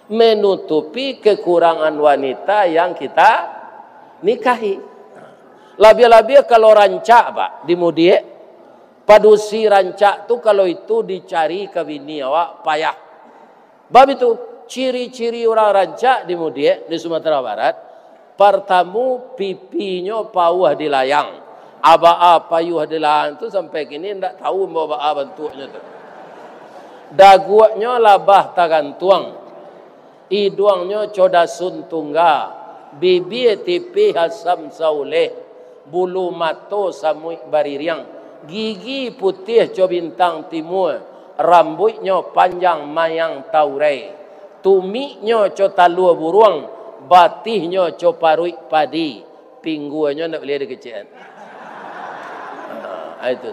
menutupi kekurangan wanita yang kita nikahi. Lebih-lebih kalau rancak Pak di mudiek, padusi rancak tu kalau itu dicari ke bini awak payah. Bab itu ciri-ciri orang rancak di mudiek di Sumatera Barat. Pertama pipinya pauh di layang. Aba payuh di layang tu sampai kini ndak tahu bawa bentuknya tu. Daguanya labah tagantuang. Hidungnya codasun tungga. Bibir tipi hasam sauleh. Bulu mato samui baririang, gigi putih co bintang timur, rambutnya panjang mayang taurai, tumiknya co talua buruang, batihnya co parui padi, pingguannya nak boleh dikecian. Itu.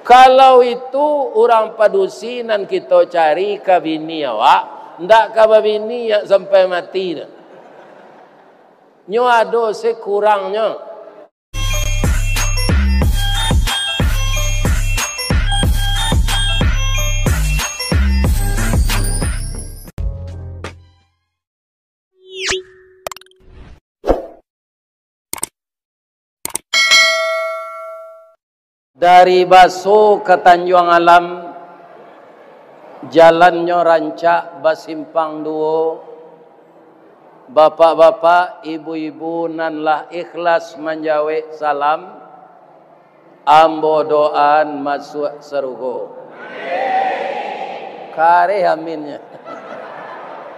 Kalau itu orang padusi nan kita cari ke bini awak, ndak ke bini yang sampai mati dah. Nyo ada sekurangnya. Dari Baso ke Tanjung Alam, jalannya rancak basimpang duo. Bapak-bapak, ibu-ibu nanlah ikhlas menjawab salam. Ambo doan masuk serugo. Kare aminnya.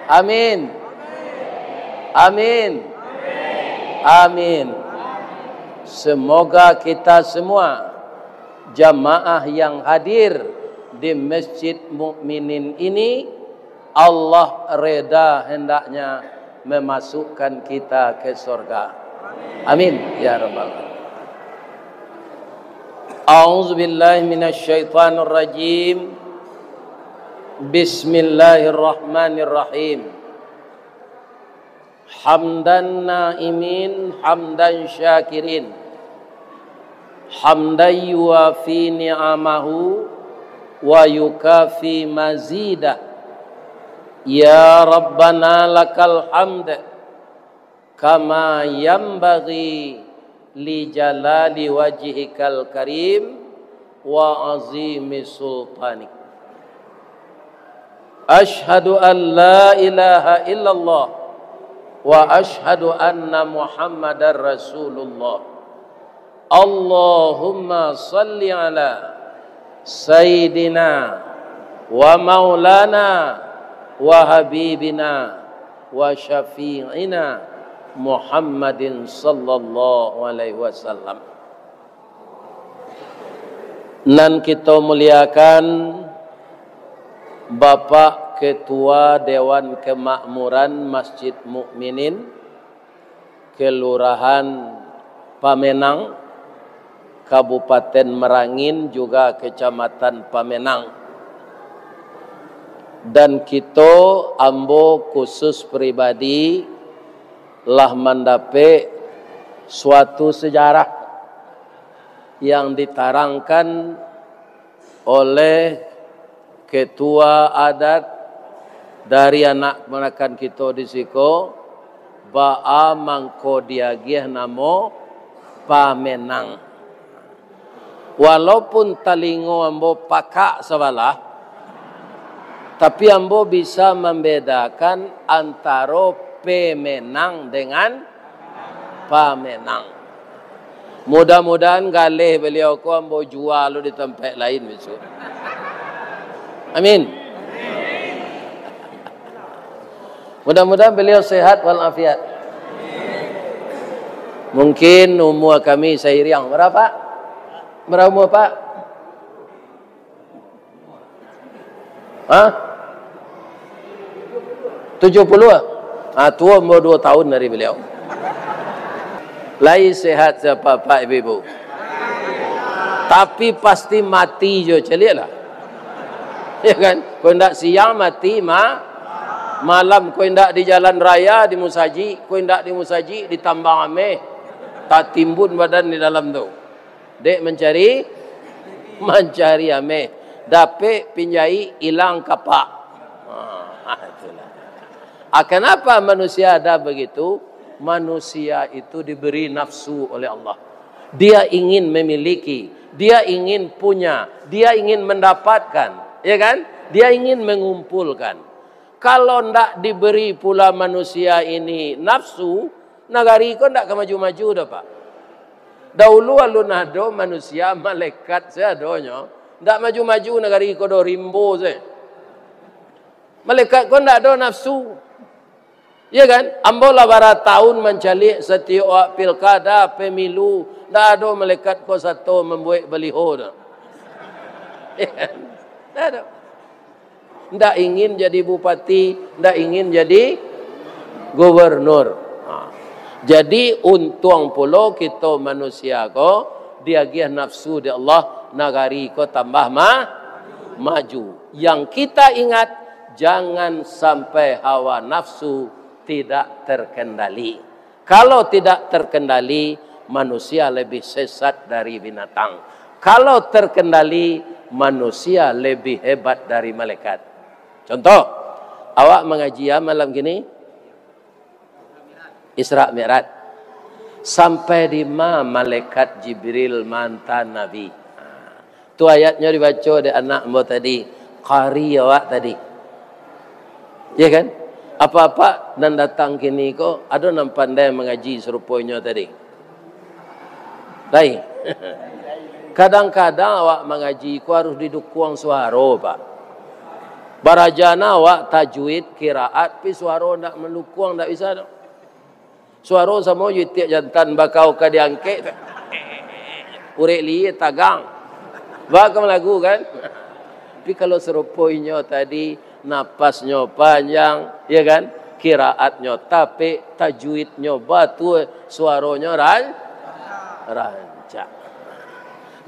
Amin. Amin. Amin. Semoga kita semua jamaah yang hadir di Masjid Mukminin ini, Allah reda hendaknya memasukkan kita ke surga. Amin ya rabbal alamin. A'udzu billahi minasyaitonir rajim. Bismillahirrahmanirrahim. Hamdan naimin, hamdan syakirin. Hamdan yuafi ni'amahu wa yukafi mazidah. Ya Rabbana lakal hamd kama yanbaghi li jalali wajhikal karim wa azimi sultanik. Ashhadu an la ilaha illallah wa ashhadu anna Muhammadar Rasulullah. Allahumma salli ala sayyidina wa maulana wa habibina wa syafi'ina Muhammadin sallallahu alaihi wasallam. Nan kita muliakan Bapak Ketua Dewan Kemakmuran Masjid Mukminin Kelurahan Pamenang, Kabupaten Merangin, juga Kecamatan Pamenang. Dan kita ambo khusus pribadi lah mendapat suatu sejarah yang ditarangkan oleh ketua adat dari anak menakan kita di siko, Ba'a mangko diagih namo Pamenang. Walaupun talingo ambo pakak sebalah, tapi ambo bisa membedakan antara Pemenang dengan Pamenang. Mudah-mudahan galih beliau ko ambo jual di tempat lain besok. Amin. Mudah-mudahan beliau sehat walafiat. Mungkin umur kami seiring berapa? Berapa umur Pak? Hah? 70? Tua umur 2 tahun dari beliau. Lai sehat siapa Pak Ibu? Tapi pasti mati je celik lah. Ya kan? Kau ndak siang mati malam, kau ndak di jalan raya di musaji, kau ndak di musaji di tambang ameh. Tak timbun badan di dalam tu. Dek mencari ameh. Dapat pinjai hilang kapak. Itulah. Kenapa manusia ada begitu? Manusia itu diberi nafsu oleh Allah. Dia ingin memiliki, dia ingin punya, dia ingin mendapatkan, ya kan? Dia ingin mengumpulkan. Kalau ndak diberi pula manusia ini nafsu, nagari ko ndak maju-maju dah Pak. Dahulu alun ado manusia malaikat seadonyo, ndak maju-maju nagari ko do rimbo se. Malaikat ko ndak ada nafsu. Ya kan? Ambola bara tahun mencalik setiap pilkada, pemilu, ndak ada malaikat ko satu membuat baliho dah. Ya kan? Ndak ada. Ndak ingin jadi bupati, ndak ingin jadi gubernur. Jadi untung pula kita manusia ko diagih nafsu di Allah, nagari ko tambah maju. Yang kita ingat, jangan sampai hawa nafsu tidak terkendali. Kalau tidak terkendali, manusia lebih sesat dari binatang. Kalau terkendali, manusia lebih hebat dari malaikat. Contoh, awak mengaji malam gini, Isra Mi'raj. Sampai di mana malaikat Jibril mantan Nabi. Tu ayatnya dibaca di anak mbak tadi, qari awak tadi. Ya kan? Apa-apa dan datang kini kok ada nam pandai mengaji serupanya tadi. Baik. Kadang-kadang awak mengaji ku harus didukung suara Pak. Barajana awak tajwid qiraat pi suara ndak mendukung ndak bisa. Suara sama yutik jantan bakau ka diangke. Urek li tagang. Bakam lagu kan? Tapi kalau serupanya tadi napasnya panjang, ya kan? Qiraatnya tapi tajwidnya batu, suaranya rancak.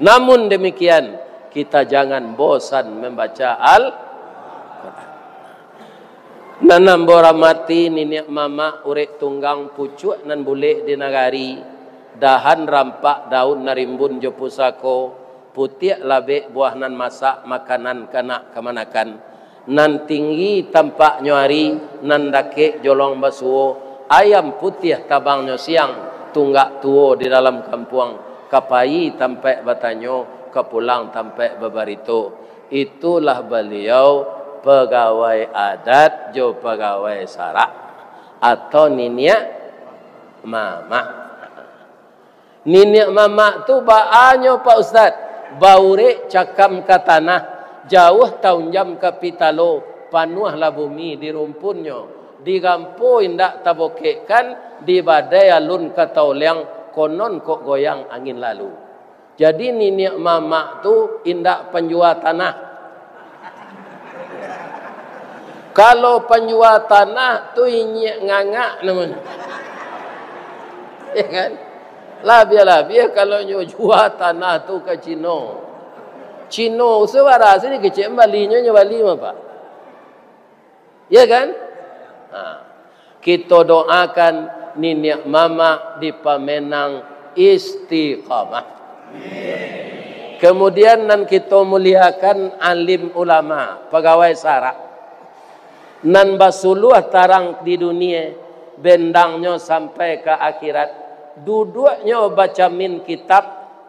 Namun demikian, kita jangan bosan membaca Al-Quran. Nanam boramati niniak mama urek tunggang pucuk nan boleh di nagari. Dahan rampak daun narimbun jo pusako. Putiak labek buah nan masak makanan kanak kemanakan. Nan tinggi tampak nyuari, nan dake jolong basuo. Ayam putih tabangnya siang, tunggak tuo di dalam kampung. Kapai tampak batanyo, kepulang tampak bebarito. Itulah beliau pegawai adat jo pegawai sarak atau niniak mama. Niniak mama tu baanyo Pak Ustaz, baure cakam ke tanah, jauh tahun jam ke pitalo, panuhlah bumi di rumpunnya, di gampo indak tabokekkan, di badai alun ke tauliang, konon kok goyang angin lalu. Jadi niniak mama tu indak penjual tanah. Kalau penjual tanah tu inyak ngangak namanya. Ya kan? Labia kalau jual tanah tu ke Cina. Cina suara sini kecil balinya bali mah Pak. Ya kan? Kita doakan niniak mama di Pamenang istiqamah. Kemudian nan kita muliakan alim ulama, pegawai sarak. Nan basuluh tarang di dunia, bendangnya sampai ke akhirat. Duduknya baca min kitab,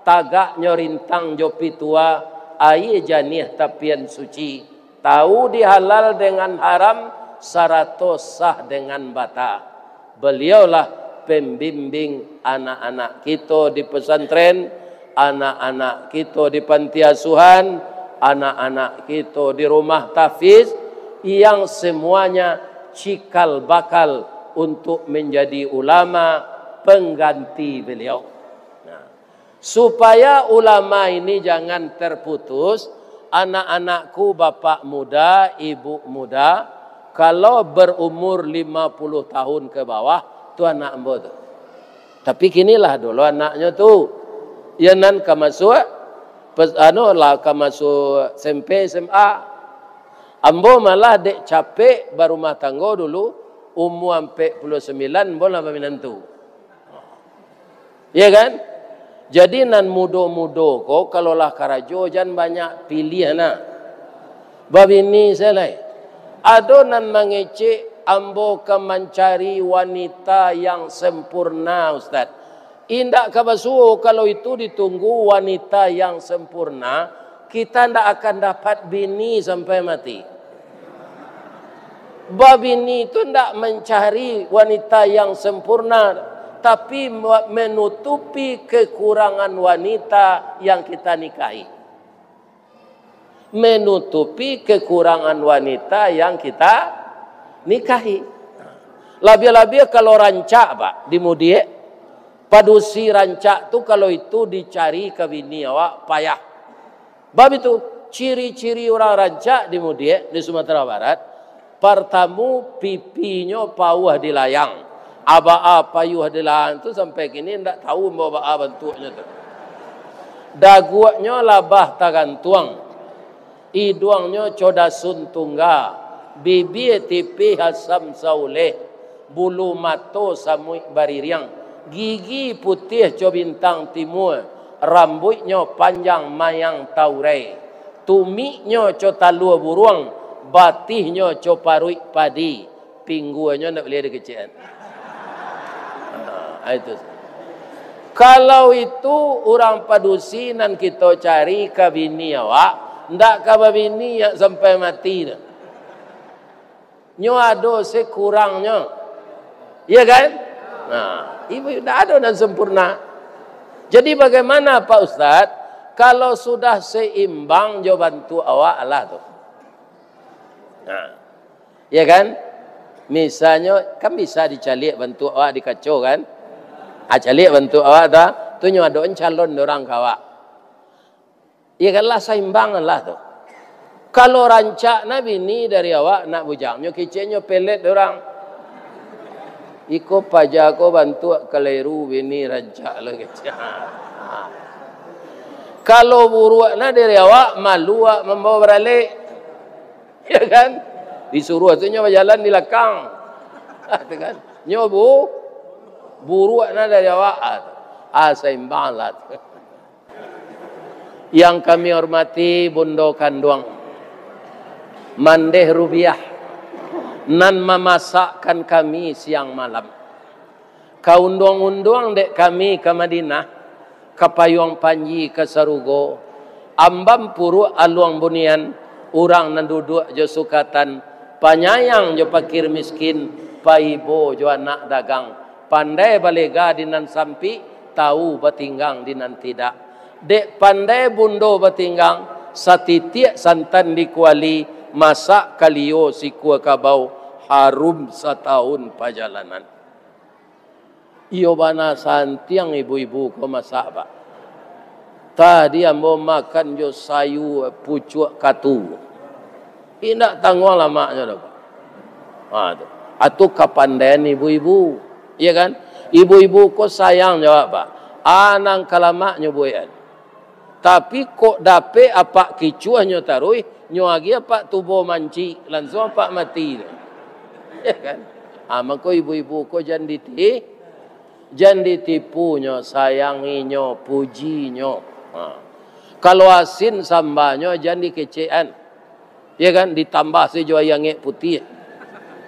tagaknya rintang jopi tua, air janih tapian suci. Tahu dihalal dengan haram, sarato sah dengan bata. Beliaulah pembimbing anak-anak kita di pesantren, anak-anak kita di panti asuhan, anak-anak kita di rumah tahfiz, yang semuanya cikal bakal untuk menjadi ulama pengganti beliau. Supaya ulama ini jangan terputus, anak-anakku bapak muda, ibu muda, kalau berumur 50 tahun ke bawah, tu anak ambo tu. Tapi kinilah dulu anaknya tu. Ya nan kamasuk, kamasuk SMP, SMA. Ambo malah dek capek berumah tangga dulu, umur 49, bola menantu. Ya kan? Jadi nan mudo-mudo ko kalau lah karajo jan banyak pilih na. Bab ini selai. Ado nan mengecek ambo ke mencari wanita yang sempurna, Ustaz. Indak kabasuo kalau itu ditunggu wanita yang sempurna, kita ndak akan dapat bini sampai mati. Bini itu ndak mencari wanita yang sempurna, tapi menutupi kekurangan wanita yang kita nikahi. Menutupi kekurangan wanita yang kita nikahi. Labia-labia kalau rancak, Pak, di Mudiek, padusi rancak tu kalau itu dicari ke bini awak payah. Bab itu ciri-ciri orang rancak di Mudiek di Sumatera Barat. Pertama pipinya pauh di layang. Aba payuh di layang tu sampai kini ndak tahu bawa bentuknya tu. Daguanya labah tagantuang. Hidungnya codasun tunggal. Bibir tipi hasam sauleh. Bulu mato samui baririang. Gigi putih co bintang timur. Rambutnya panjang mayang taurai. Tumiknya co talua buruang. Batihnya co parui padi. Pingguannya nak boleh ada kecil. Itu. Kalau itu orang padusi nan kita cari ke bini awak. Ndak ke bini yang sampai mati dah. Nyo ada sekurangnya. Ya kan? Nah, ibu tidak ada dan sempurna. Jadi bagaimana Pak Ustaz? Kalau sudah seimbang, jo bantu awak Allah tu. Nah, ya kan? Misalnya, kan bisa dicalik bantu awak di kacau kan? Calik bantu awak dah. Tu nyo ada calon orang kawak. Ya kan lah seimbang lah tu. Kalau rancak Nabi ni dari awak nak bujangnya kecilnya pelet orang. Iko pajak ko bantu keliru bini rancak lah kecil. Kalau buruak na dari awak malu awak membawa beralik. Ya kan? Disuruh tu nyo berjalan di belakang. Kan? Nyo buruak na dari awak. Seimbang lah tu. Yang kami hormati Bundo Kanduang, Mandeh Rubiah, nan memasakkan kami siang malam. Kaundong-undong dek kami ke Madinah, ke Payung Panji, ke Sarugo, ambam puru aluang bunian, orang nan duduk jo sukatan, panyayang jo pakir miskin, paibo jo anak dagang, pandai balega dinan sampi, tahu batinggang dinan tidak. Dek pandai bundo batinggang, satitiak santan dikuali, masak kalio si kuah kabau, harum setahun perjalanan. Iyo bana santiang ibu-ibu ko masak Pak. Tadi ambo makan jo sayu pucuk katu. Indak tangguh lamaknya dah Pak. Atu kapandaian ibu-ibu. Iya kan? Ibu-ibu ko sayang jawab Pak. Anang kalamaknya buayan. Tapi kok dape apa kicuahnya tarui, nyo lagi apa tubuh manci, langsung apa mati. Ya kan? Maka ibu-ibu ko jangan ditipu nyo, sayangi nyo, puji nyo. Kalau asin sambanya jangan dikecean. Ya kan? Ditambah sejual yang putih.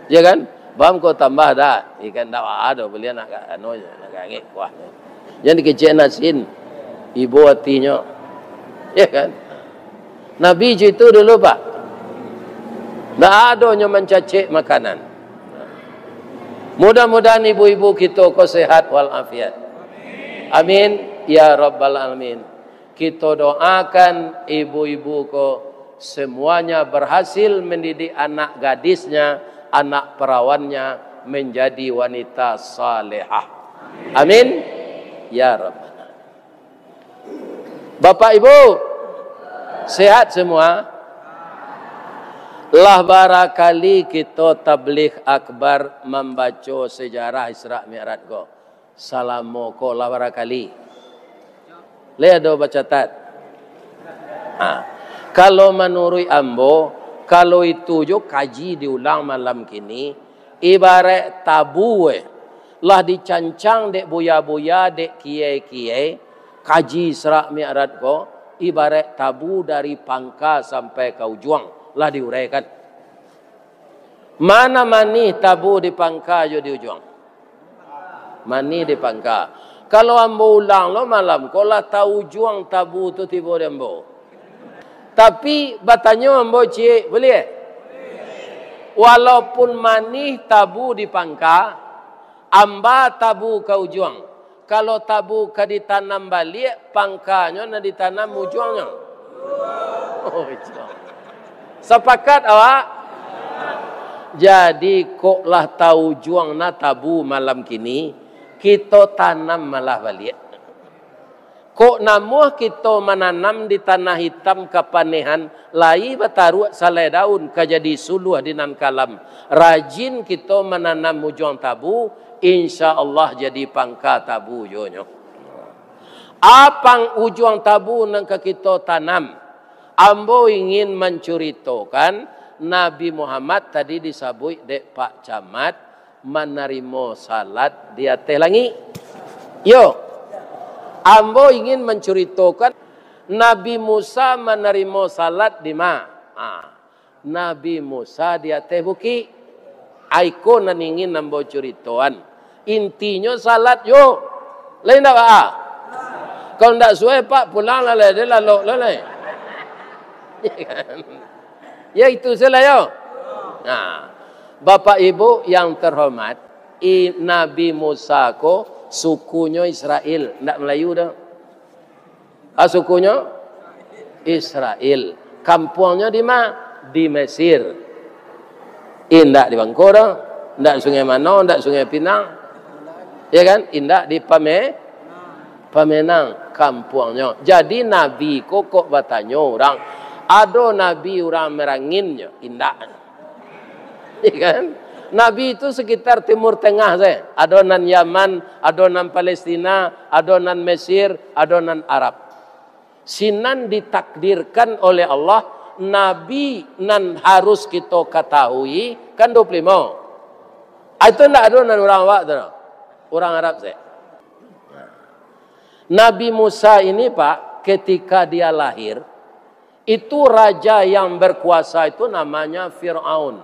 Ya kan? Bam ko tambah dah. Ikan dah ada belian nak ngek kuah. Jangan dikecean asin. Ibu hatinya. Ya kan? Nabi itu dulu Pak. Tak adanya mencacik makanan. Mudah-mudahan ibu-ibu kita ko sehat walafiat. Amin. Ya Rabbal Alamin. Kita doakan ibu-ibu ko semuanya berhasil mendidik anak gadisnya, anak perawannya menjadi wanita salehah. Amin. Ya Rabbal. Bapak Ibu, sehat semua? Lah barakali kita tabligh akbar membaca sejarah Isra Mi'raj ko. Salamo ko lah barakali. Lihat do baca tat. Kalau menurut ambo, kalau itu jo kaji diulang malam kini, ibarat tabu lah dicancang dek buya-buya dek kiai-kiai. Kaji Isra Mi'raj ko ibarat tabu dari pangka sampai ke ujung lah diuraikan. Mana mani tabu di pangka jo di ujung. Mani di pangka. Kalau ambo ulang lo malam, kalau tahu ujung tabu tu tiba di ambo. Tapi batanya ambo cik, boleh? Walaupun mani tabu di pangka, amba tabu ke ujung. Kalau tabu ke ditanam balik, pangkanya nak ditanam ujungnya. Oh, sepakat awak? Jadi koklah tahu juang na tabu malam kini, kita tanam malah balik. Kok namuh kita menanam di tanah hitam kepanehan, lai bataru salai daun kajadi suluh dinan kalam. Rajin kita menanam ujung tabu, insya Allah jadi pangka tabu jonyo. Apang ujung tabu nang kita tanam? Ambo ingin menceritakan Nabi Muhammad tadi disabui dek Pak Camat menerima salat di atas langit. Yo, ambo ingin menceritakan Nabi Musa menerima salat di mana? Nabi Musa di atas bukit. Aiko nan ingin ambo ceritakan. Intinya salat yo. Lain tak pak? Kalau tak suai pak pulang lah dia lalu lah. Ya itu salah yo. Nah, Bapak Ibu yang terhormat, Nabi Musa ko sukunya Israel, ndak Melayu dah. Sukunya Israel. Kampungnya di mana? Di Mesir. Indak di Bangkoro, ndak Sungai Mano, ndak Sungai Pinang. Ya kan? Indak di Pamenang kampungnya. Jadi Nabi kok bertanya orang, ada Nabi orang meranginnya, indah. Ya kan? Nabi itu sekitar Timur Tengah saya. Ada nan Yaman, ada nan Palestina, ada nan Mesir, ada nan Arab. Sinan ditakdirkan oleh Allah, Nabi nan harus kita ketahui kan 25. Itu tidak ada nan orang awak tu. Orang Arab saya. Nabi Musa ini Pak, ketika dia lahir, itu raja yang berkuasa itu namanya Fir'aun.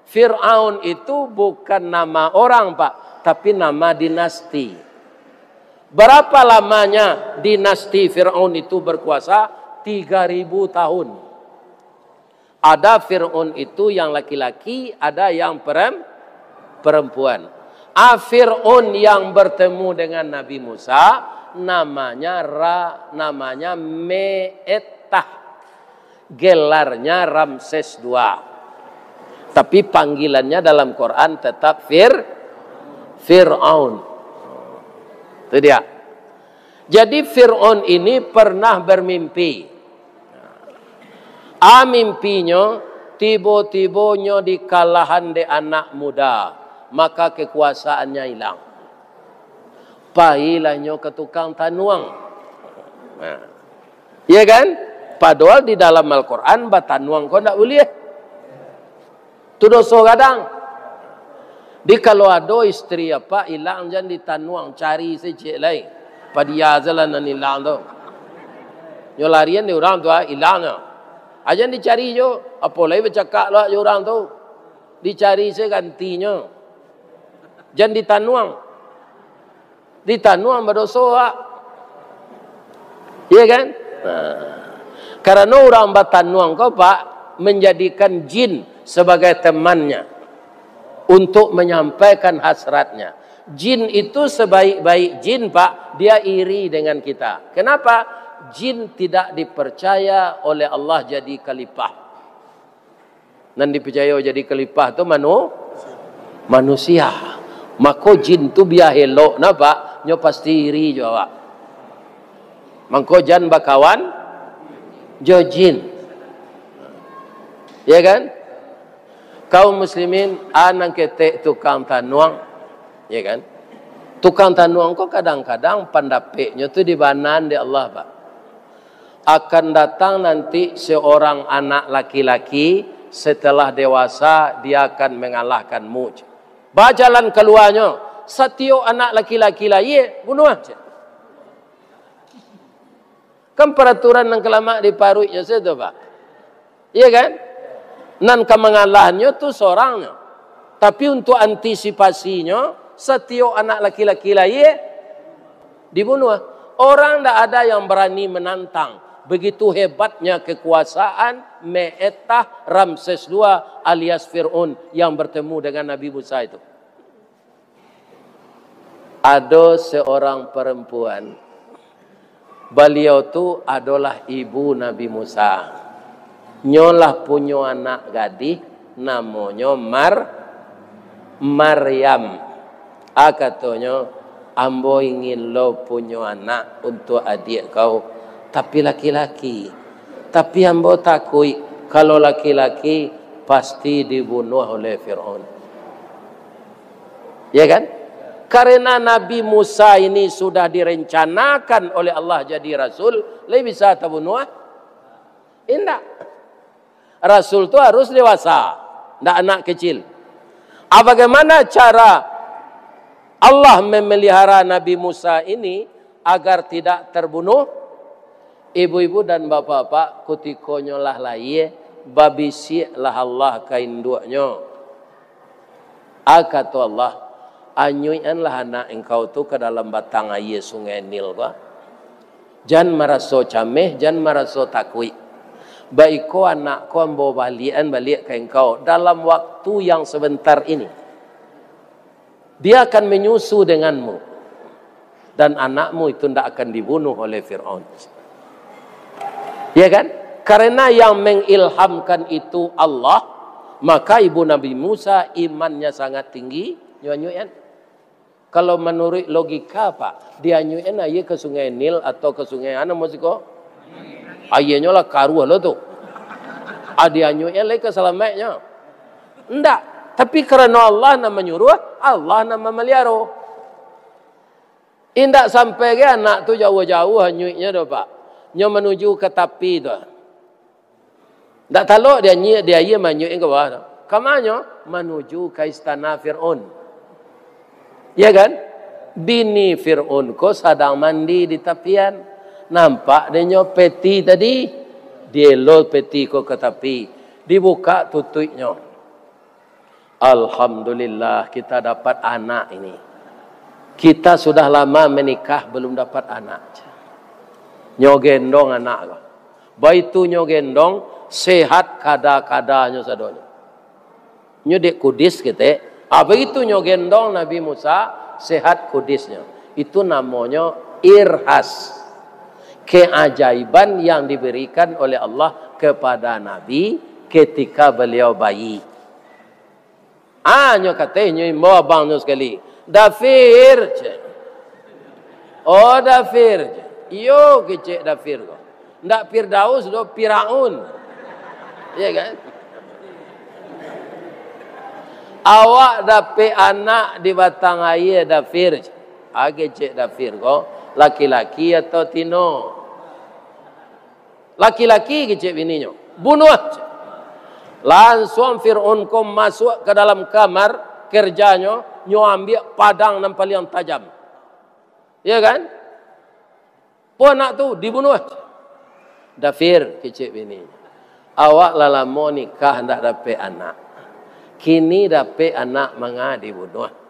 Fir'aun itu bukan nama orang Pak, tapi nama dinasti. Berapa lamanya dinasti Fir'aun itu berkuasa? 3000 tahun. Ada Fir'aun itu yang laki-laki, ada yang perempuan. Fir'aun yang bertemu dengan Nabi Musa namanya Me'etah. Gelarnya Ramses II. Tapi panggilannya dalam Quran tetap Fir'aun. Itu dia. Jadi Fir'aun ini pernah bermimpi. Mimpinya tiba-tibanya dikalahan de anak muda. Maka kekuasaannya hilang. Pahilahnya ke tukang tanuang. Iya kan? Padahal di dalam Al-Quran batanuang kau tak boleh. Itu dosa kadang. Di kalau ada istri apa hilang jangan ditanuang, cari secik lain. Padia jalan nan hilang tu. Yo larian di orang tu hilangnya. Aja dicari jo, apa lagi bercakap lah jo orang tu. Dicari se gantinya. Jangan ditanuang. Ditanuang berdosa. Iya kan? Karena orang batanuang kau Pak menjadikan jin sebagai temannya untuk menyampaikan hasratnya. Jin itu sebaik-baik jin Pak, dia iri dengan kita. Kenapa? Jin tidak dipercaya oleh Allah jadi khalifah. Dan dipercaya jadi khalifah itu manusia. Maka jin tu biar helok na Pak, nyo pasti iri jawab. Maka jan bakawan jojin. Ya kan? Kaum muslimin anang ketek tukang tanuang. Ya kan? Tukang tanuang kok kadang-kadang pandapeknya tu dibanan di Allah Pak. Akan datang nanti seorang anak laki-laki setelah dewasa dia akan mengalahkanmu. Bajalan keluarnya. Setiap anak laki-laki lain bunuh aja. Kan peraturan yang kelama di paruhnya itu Pak. Iya kan? Nan kemengalahnya tu seorangnya. Tapi untuk antisipasinya, setiap anak laki-laki lain dibunuh. Orang tak ada yang berani menantang. Begitu hebatnya kekuasaan Me'etah Ramses II alias Fir'aun yang bertemu dengan Nabi Musa itu. Ada seorang perempuan. Beliau tu adalah ibu Nabi Musa. Nyolah punya anak gadis namanya Maryam. Katanya, ambo ingin lo punya anak untuk adik kau, tapi laki-laki. Tapi ambo takut kalau laki-laki pasti dibunuh oleh Fir'aun. Ya kan? Karena Nabi Musa ini sudah direncanakan oleh Allah jadi Rasul, lebih bisa terbunuh? Tidak. Rasul itu harus dewasa, tidak anak kecil. Bagaimana cara Allah memelihara Nabi Musa ini agar tidak terbunuh? Ibu-ibu dan bapak-bapak, kutikonyo lah laye, babisi lah Allah kainduknya. Kata Allah, anyuianlah anak engkau tu ke dalam batang air sungai Nil. Jangan merasa cameh, jangan merasa takut. Baik ko anak ko ambo balik ke engkau dalam waktu yang sebentar ini. Dia akan menyusu denganmu. Dan anakmu itu tidak akan dibunuh oleh Fir'aun. Ya kan? Karena yang mengilhamkan itu Allah, maka ibu Nabi Musa imannya sangat tinggi. Nyuan. Kalau menurut logika Pak, dia nyuan aja ke sungai Nil atau ke sungai mana musiko? Ayahnya lah karuah lo tu. Dia nyuan lagi ke selamatnya. Enggak. Tapi kerana Allah nama menyuruh, Allah nama melihara. Indak sampai ke anak tu jauh-jauh nyuitnya tu Pak. Nya menuju ke tepi tu. Tak tahu dia menyuit ke bawah tu. Kemana? Menuju ke istana Fir'aun. Ya kan? Bini Fir'aun ko sedang mandi di tepian. Nampak dia peti tadi. Dia lol peti ko ke tepi. Dibuka tutupnya. Alhamdulillah kita dapat anak ini. Kita sudah lama menikah belum dapat anak. Nyogendong anak ko. Baitu nyogendong sehat kada-kadanya sadonya. Nyodek kudis kita. Begitu nyogendong Nabi Musa sehat kudisnya. Itu namanya irhas. Keajaiban yang diberikan oleh Allah kepada Nabi ketika beliau bayi. Nyo katanya mau abangnya sekali. Dafir. Oh dafir. Yo kecek dafir ko. Ndak Firdaus do Firaun. Ya kan? Awak dapat anak di batang air dafir. Kecek dafir ko. Laki-laki atau tino? Laki-laki kecek bininya. Bunuh. Langsung Fir'aun ko masuk ke dalam kamar kerjanya. Nyo ambil padang nampal yang tajam. Ya kan? Anak tu dibunuh. Dafir kecek bininya. Awak lama nikah hendak dapat anak. Kini dapat anak manga dibunuh.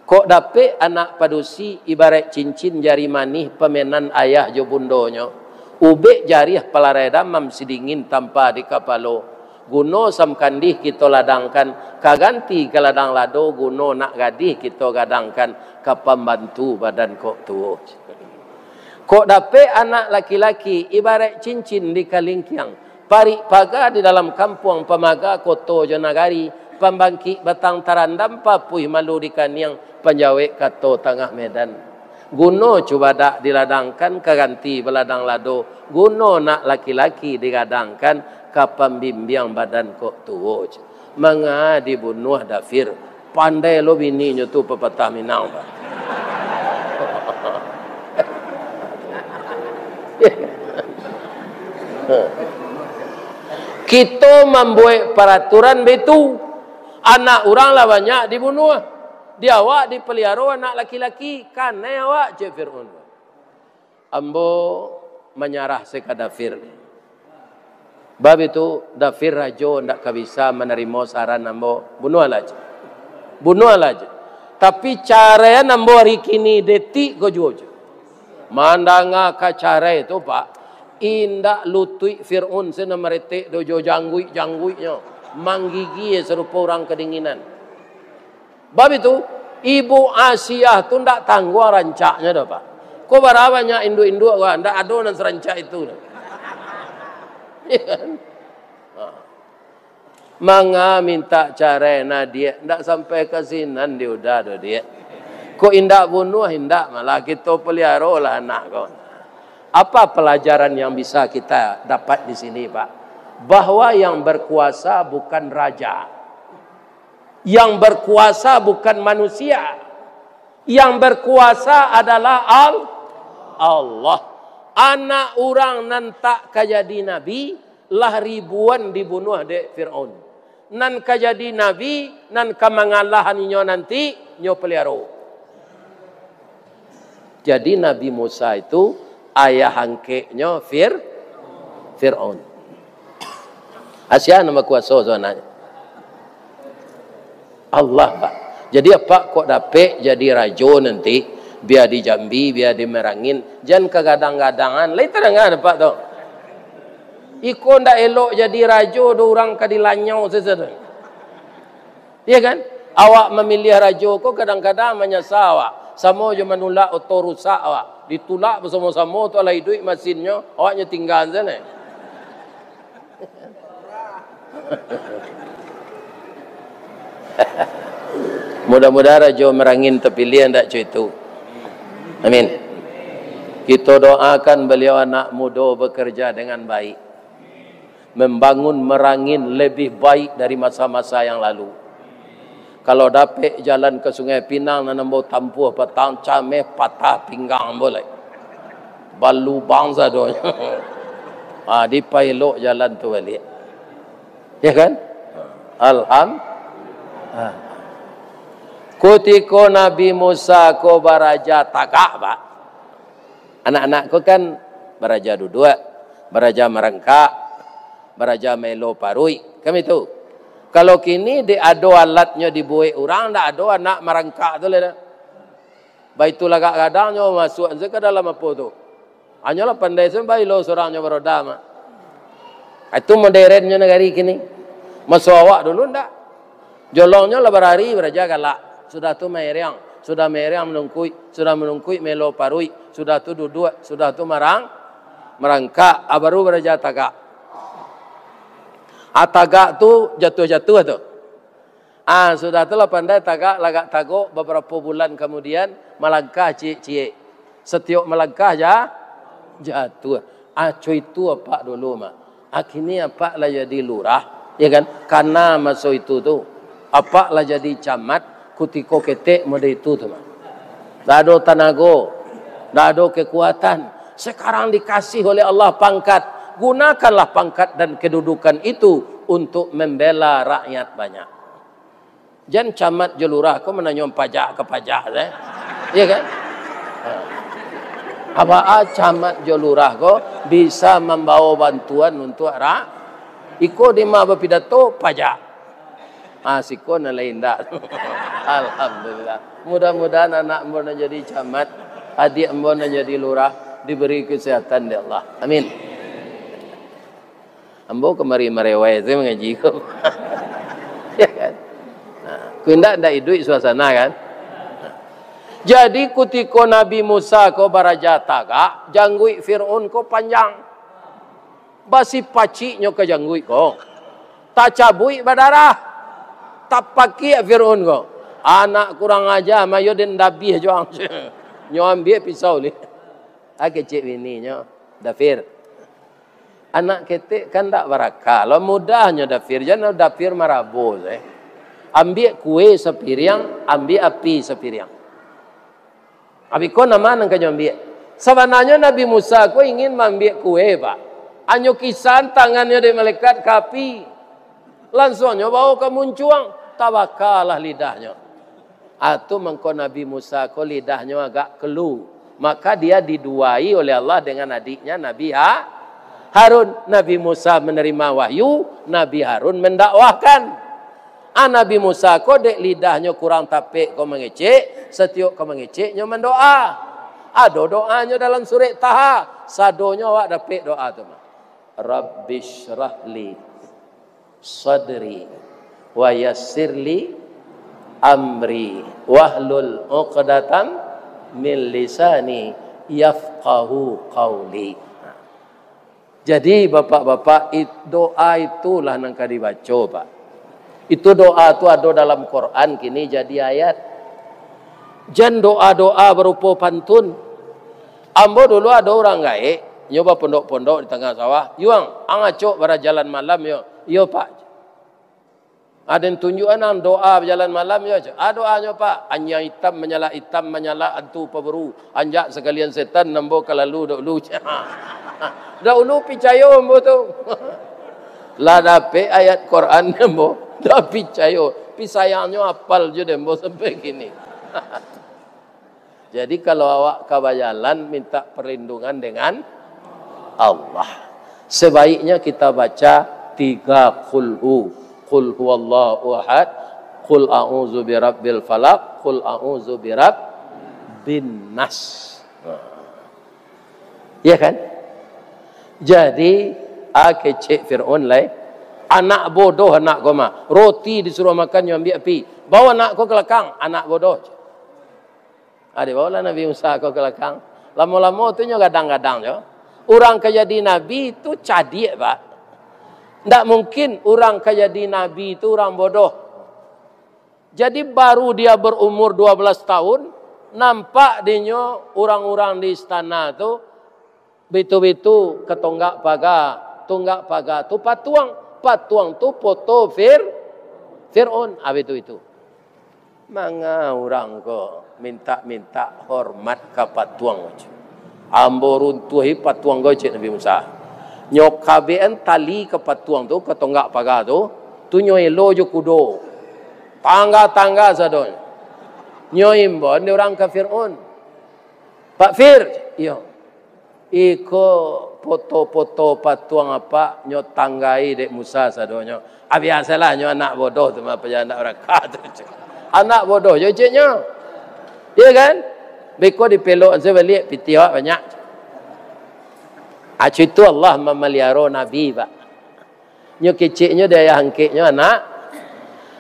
Kok dapat anak padusi ibarat cincin jari manih pemenan ayah jo bundonya. Ubek jari pelarai damam sidingin tanpa di kapalo. Guno sam kandih kita ladangkan. Kaganti ke ladang lado guno nak gadih kita gadangkan ke pembantu badan kok tua. Kok dapat anak laki-laki ibarat cincin di kalingkiang. Parik paga di dalam kampung pemaga koto jonagari. Pembangkit batang tarandam papuih malu di kaniang penjawek kato tengah medan. Guno coba dak diladangkan keganti beladang lado. Guno nak laki-laki digadangkan ke pembimbing badan kok tuwo. Manga dibunuh dafir. Pandai lo bininya tu pepatah Minang. Kita membuat peraturan betul. Anak orang lah banyak dibunuh. Dia awak dipelihara anak laki-laki. Kan awak cik Fir'aun. Ambo menyarah sekadar Fir. Bab itu dafir rajo ndak bisa menerima saran nambo bunuh aja. Bunuh aja. Tapi cara nambo hari kini detik go jual. Mandanga ka cara itu Pak, indak lutui Fir'aun sena meretik dojo janggui-jangguinya. Manggigi serupa orang kedinginan. Bab itu Ibu Asiyah tu ndak tangguh rancaknya dah Pak. Kau berapa induk-induk gua ndak ada nan serancak itu. Manga minta cara dia ndak sampai ke sinan dia udah do dia. Kok indak bunuh indak malah kita pelihara lah anak kau. Apa pelajaran yang bisa kita dapat di sini Pak? Bahwa yang berkuasa bukan raja. Yang berkuasa bukan manusia. Yang berkuasa adalah Allah. Anak orang nan tak kajadi nabi lah ribuan dibunuh de Fir'aun. Nan kajadi nabi nan kamangalahan nyo nanti nyo pelihara. Jadi Nabi Musa itu ayah angkeknya Fir'aun. Asia nama kuasa sebenarnya. Allah Pak. Jadi apa kok dapet jadi rajo nanti biar di Jambi, biar di Merangin, jangan kegadang-gadangan. Lain terdengar Pak tu. Iko ndak elok jadi rajo do orang kadilanyau sesuatu. Iya kan? Awak memilih rajo kok kadang-kadang menyesal awak. Sama je menulak atau rusak awak. Ditulak bersama-sama tu lah hidup mesinnya, awaknya tinggal sana. Mudah-mudahan raja Merangin terpilih hendak cuy itu. Amin. Kita doakan beliau anak muda bekerja dengan baik. Membangun Merangin lebih baik dari masa-masa yang lalu. Kalau dapat jalan ke Sungai Pinang nanambo tampuh petang cameh patah pinggang boleh. Balu bangsa doanya. Di pailok jalan tu balik. Ya kan? Alhamdulillah. Kutiko Nabi Musa ko baraja takak Pak. Anak-anak ko kan baraja dua, baraja merengkak, baraja melo parui. Kami tu. Kalau kini di ado alatnya dibuat orang, tak ada anak merangkak tu lah. Baitul agak kadangnya masuk ke dalam apa tu. Hanyalah pandai sampai lo seorangnya berodama. Itu modernnya negari kini. Masuk awak dulu ndak. Jolongnya lah berhari beraja galak. Sudah tu meriang, sudah meriang menungkui melo parui, sudah tu duduk, sudah tu merangkak, baru beraja tagak. Tagak tu jatuh-jatuh tu. Sudah tu lah pandai tagak lagak tagok beberapa bulan kemudian melangkah cie-cie. Setiap melangkah jatuh. Cuy itu apa dulu mak. Kini apa lah jadi lurah, ya kan? Karena masa itu tu apa lah jadi camat, kutiko ketek mode itu tu mak. Tak ada tenaga, tak ada kekuatan. Sekarang dikasih oleh Allah pangkat. Gunakanlah pangkat dan kedudukan itu untuk membela rakyat banyak. Jangan camat jelurah kau menanyom pajak ke pajak, ya kan? Apa camat jelurah kau bisa membawa bantuan untuk rakyat? Iko di ma pidato pajak. Siko na lain dak. Alhamdulillah. Mudah-mudahan anak mbona jadi camat, adik mbona jadi lurah, diberi kesehatan dari Allah. Amin. Ambo kemari merewai saya mengaji kau. Ya kan? Kau ndak hidup suasana kan? Jadi kutiko Nabi Musa ko baraja taga, janggui Fir'aun ko panjang. Basi paciknya ke janggui ko. Tak cabui berdarah. Tak pakai Fir'aun ko. Anak kurang aja mayo den dabi joang. Nyo ambil pisau ni. Kecik bini nyo dafir. Anak ketek kan tak barakah. Kalau mudahnya dafir, jangan dafir marabos. Ambil kue sepiriang, ambil api sepiriang. Abi kau nama nang kau ambil. Sebenarnya Nabi Musa kau ingin mengambil kue Pak. Anyo kisan tangannya dari malaikat kapi. Langsungnya bawa ke muncuang. Tawakalah lidahnya. Atau mengkau Nabi Musa kau lidahnya agak kelu. Maka dia diduai oleh Allah dengan adiknya Nabi Harun, Nabi Musa menerima wahyu, Nabi Harun mendakwahkan. Nabi Musa ko dek lidahnya kurang tapik kau mengecek, setiap kau mengeceknya mendoa. Ada doanya dalam surat Taha, sadonya awak dapat doa tu. Rabbi syrahli sadri wa yassirli amri wahlul 'uqdatam min lisani yafqahu qawli. Jadi bapak-bapak, doa itulah yang akan dibaca, Pak. Itu doa itu ada dalam Quran, kini jadi ayat. Jan doa-doa berupa pantun. Ambo dulu ada orang gaek, nyoba pondok-pondok di tengah sawah. Yuang, angacok pada jalan malam yo. Yo Pak. Ada yang tunjukan doa berjalan malam yo. Doanya Pak. Anya hitam menyala antu peberu. Anjak sekalian setan nambo kalalu dulu. Dah ulu percaya ambo tu. Lah dapat ayat Quran ambo. Dah percaya. Pi sayangnya hafal je ambo sampai gini. Jadi kalau awak kabajalan minta perlindungan dengan Allah. Sebaiknya kita baca 3 qul huwallahu ahad, qul a'udzu birabbil falaq, qul a'udzu birabbin nas. Ya kan? Jadi kecek Fir'aun lai, anak bodoh anak kau mah. Roti disuruh makan yang ambil api. Bawa anak kau ke belakang, anak bodoh. Bawalah Nabi Musa kau ke belakang. Lama-lama tu nyo gadang-gadang jo. Orang kaya di Nabi itu cadik, Pak. Tidak mungkin orang kaya di Nabi itu orang bodoh. Jadi baru dia berumur 12 tahun, nampak dia orang-orang di istana tu betul-betul ke tunggak pagar tu patuang tu foto Fir'aun. Itu. Manga orang ko minta hormat ke patuang. Ambo runtuhi patuang go cik Nabi Musa. Nyok KBN tali ke patuang tu ke tonggak pagar tu nyoelo jo kudo. Tangga sadon. Nyoimbon dia orang ke Fir'aun. Pak Fir, iyo. Iko foto-foto patuang apa nyok tanggai dek Musa sadonyo. Biasalah nyok anak bodoh tu mah anak orang kata. Anak bodoh je ciknya. Iya kan? Beko dipelok saya balik piti awak banyak. Itu Allah memelihara Nabi, Pak. Nyo keciknya dia hangkiknya anak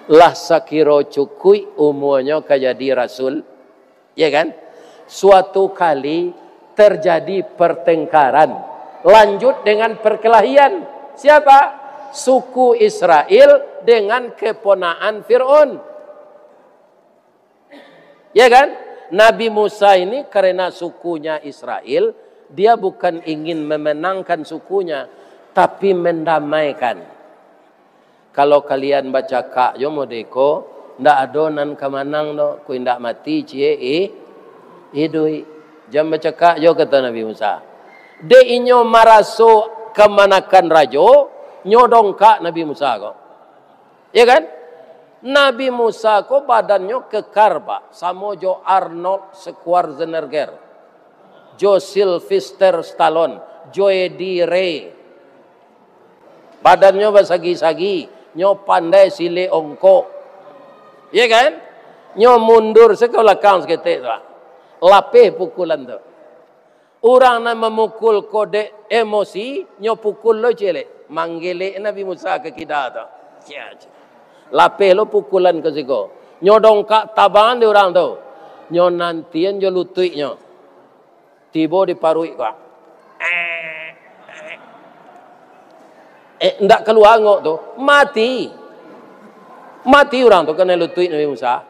lah sakiro cukui umurnya kajadi rasul. Ya kan? Suatu kali terjadi pertengkaran. Lanjut dengan perkelahian. Siapa? Suku Israel dengan keponaan Fir'aun. Ya kan? Nabi Musa ini karena sukunya Israel, dia bukan ingin memenangkan sukunya, tapi mendamaikan. Kalau kalian baca Kak yo modeko, ndak adonan kemanang no, ku ndak mati cie idui. Jam baca Kak yo kata Nabi Musa. De inyo maraso kemanakan rajo, nyodong Kak Nabi Musa kok. Ya kan? Nabi Musa ko badannya kekar, Pak. Sama Jo Arnold Schwarzenegger, Jo Sylvester Stallone, Jo Eddie Ray. Badannya basagi-sagi, nyo pandai sile ongko. Iya kan? Nyo mundur sekolah kang seketik, Pak. Lapih pukulan tu. Orang nak memukul kode emosi, nyo pukul lo celek. Manggilek Nabi Musa ke kita tu. Lapeh lo pukulan ke siko. Nyodong kak tabangan di orang tu. Nyo nantian jo lutui nyo. Tibo diparui kak. Ndak keluar ngok tu. Mati orang tu kena lutui Nabi Musa.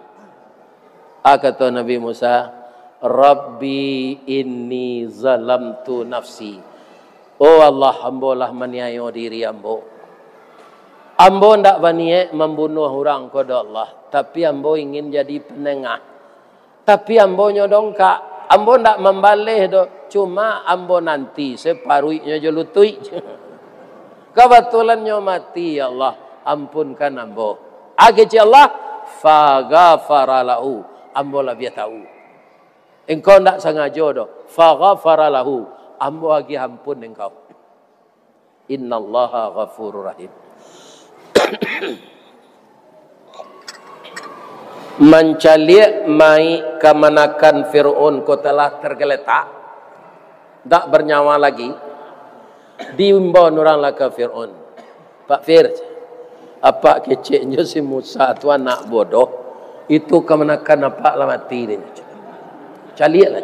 Kata Nabi Musa, Rabbi inni zalamtu nafsi. Oh Allah, ambolah maniayo diri ambo. Ambo ndak berniat membunuh orang kepada Allah, tapi ambo ingin jadi penengah. Tapi ambo nyodong Kak, ambo ndak membalih do, cuma ambo nanti separuhnya jelutui. Kebetulan nyo mati, ya Allah, ampunkan ambo. Akhirnya Allah faghafara lahu, ambo lah dia tahu. Engkau ndak sengaja do, faghafara lahu, ambo lagi ampun engkau. Innallaha ghafurur rahim. Mencaliak mai kemanakan Fir'aun ko telah tergeletak, tak bernyawa lagi, diimbau orang ke Fir'aun. Pak Fir, apa keceknya si Musa tu anak bodoh, itu kemanakan apa lah mati dia. Caliak lah.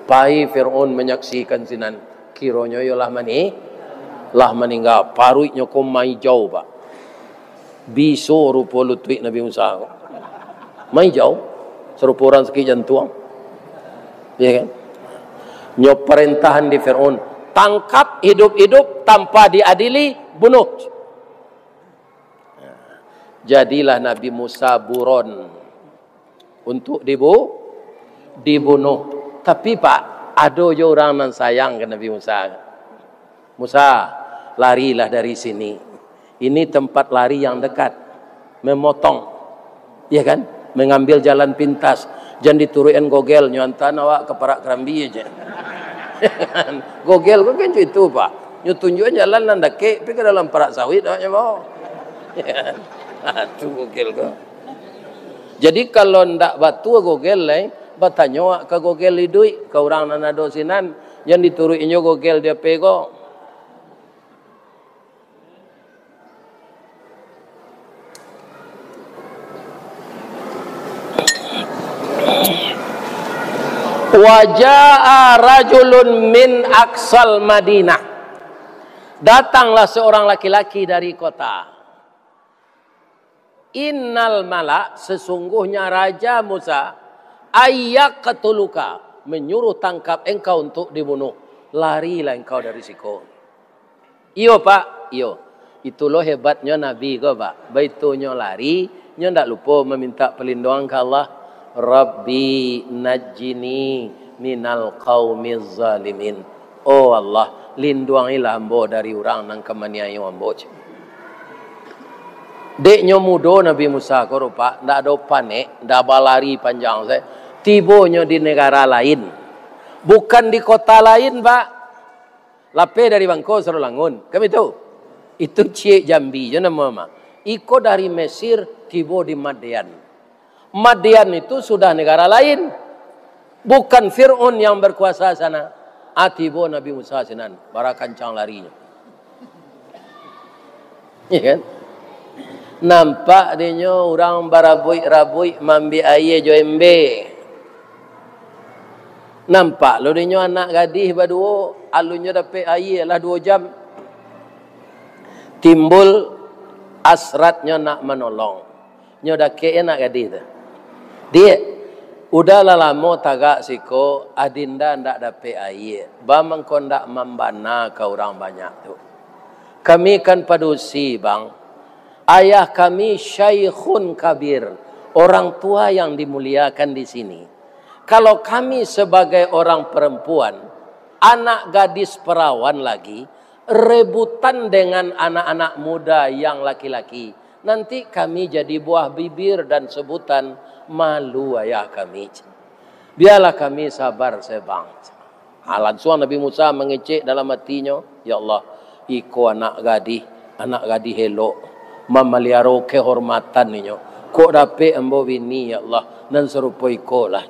Pai Fir'aun menyaksikan sinan, kironya yolah mani, lah meninggal. Paruiknya ko mai jauh pak. Biso rupa lutwik Nabi Musa. Mai jauh, serupa orang seki jantung. Ya kan? Nyop perintahan di Fir'aun, tangkap hidup-hidup tanpa diadili, bunuh. Jadilah Nabi Musa buron untuk dibunuh. Tapi pak, ada je orang yang sayang ke Nabi Musa. Musa, larilah dari sini. Ini tempat lari yang dekat. Memotong. Ya kan? Mengambil jalan pintas. Jangan dituruin gogel. Nyontan awak ke Parak Kerambi aja. Gogel kok kan itu pak. Nyu tunjukin jalan nan dake. Pergi ke dalam Parak Sawit. Awaknya mau. Itu gogel kok. Jadi kalau ndak batu gogel lah. Batanya awak ke gogel lidui. Ke orang nan ada sinan. Jangan dituruin gogel dia pego. Waja'a rajulun min aqsal Madinah. Datanglah seorang laki-laki dari kota. Innal malak, sesungguhnya Raja Musa, ayyak ketuluka, menyuruh tangkap engkau untuk dibunuh. Larilah engkau dari siku. Iyo pak, iyo. Itu loh hebatnya Nabi kau pak. Baitunya lari, nya ndak lupa meminta perlindungan ke Allah. Rabbi najjini minal qaumiz zalimin. Oh Allah, lindungilah ambo dari orang yang kemaniaya ambo. Deknya mudo Nabi Musa ko rupa, ndak ada panik, ndak balari panjang saya. Tibonya di negara lain. Bukan di kota lain, Pak. Lape dari Bangko Serolangun. Kami tahu. Itu Cik Jambi, nama mama. Iko dari Mesir, tibo di Madian. Madian itu sudah negara lain. Bukan Fir'aun yang berkuasa sana. Atibo Nabi Musa sinan. Barakancang larinya. Ya kan? Nampak dia orang barabui-rabui mambi aye joembe. Nampak lo dia anak gadis baduo. Alunya dapat aye lah 2 jam. Timbul asratnya nak menolong. Nyo dake anak gadis tu. Dia udahlah lama tagak siko adinda ndak dapat air. Bamang kon ndak membana ke orang banyak tu. Kami kan padusi bang. Ayah kami syekhun kabir, orang tua yang dimuliakan di sini. Kalau kami sebagai orang perempuan, anak gadis perawan lagi, rebutan dengan anak-anak muda yang laki-laki, nanti kami jadi buah bibir dan sebutan malu ayah kami. Biarlah kami sabar sebang. Langsung Nabi Musa mengecek dalam hatinya, ya Allah, iko anak gadis helok, memeliara kehormatan niyo. Kok dapat embo bini ya Allah, dan serupa iko lah.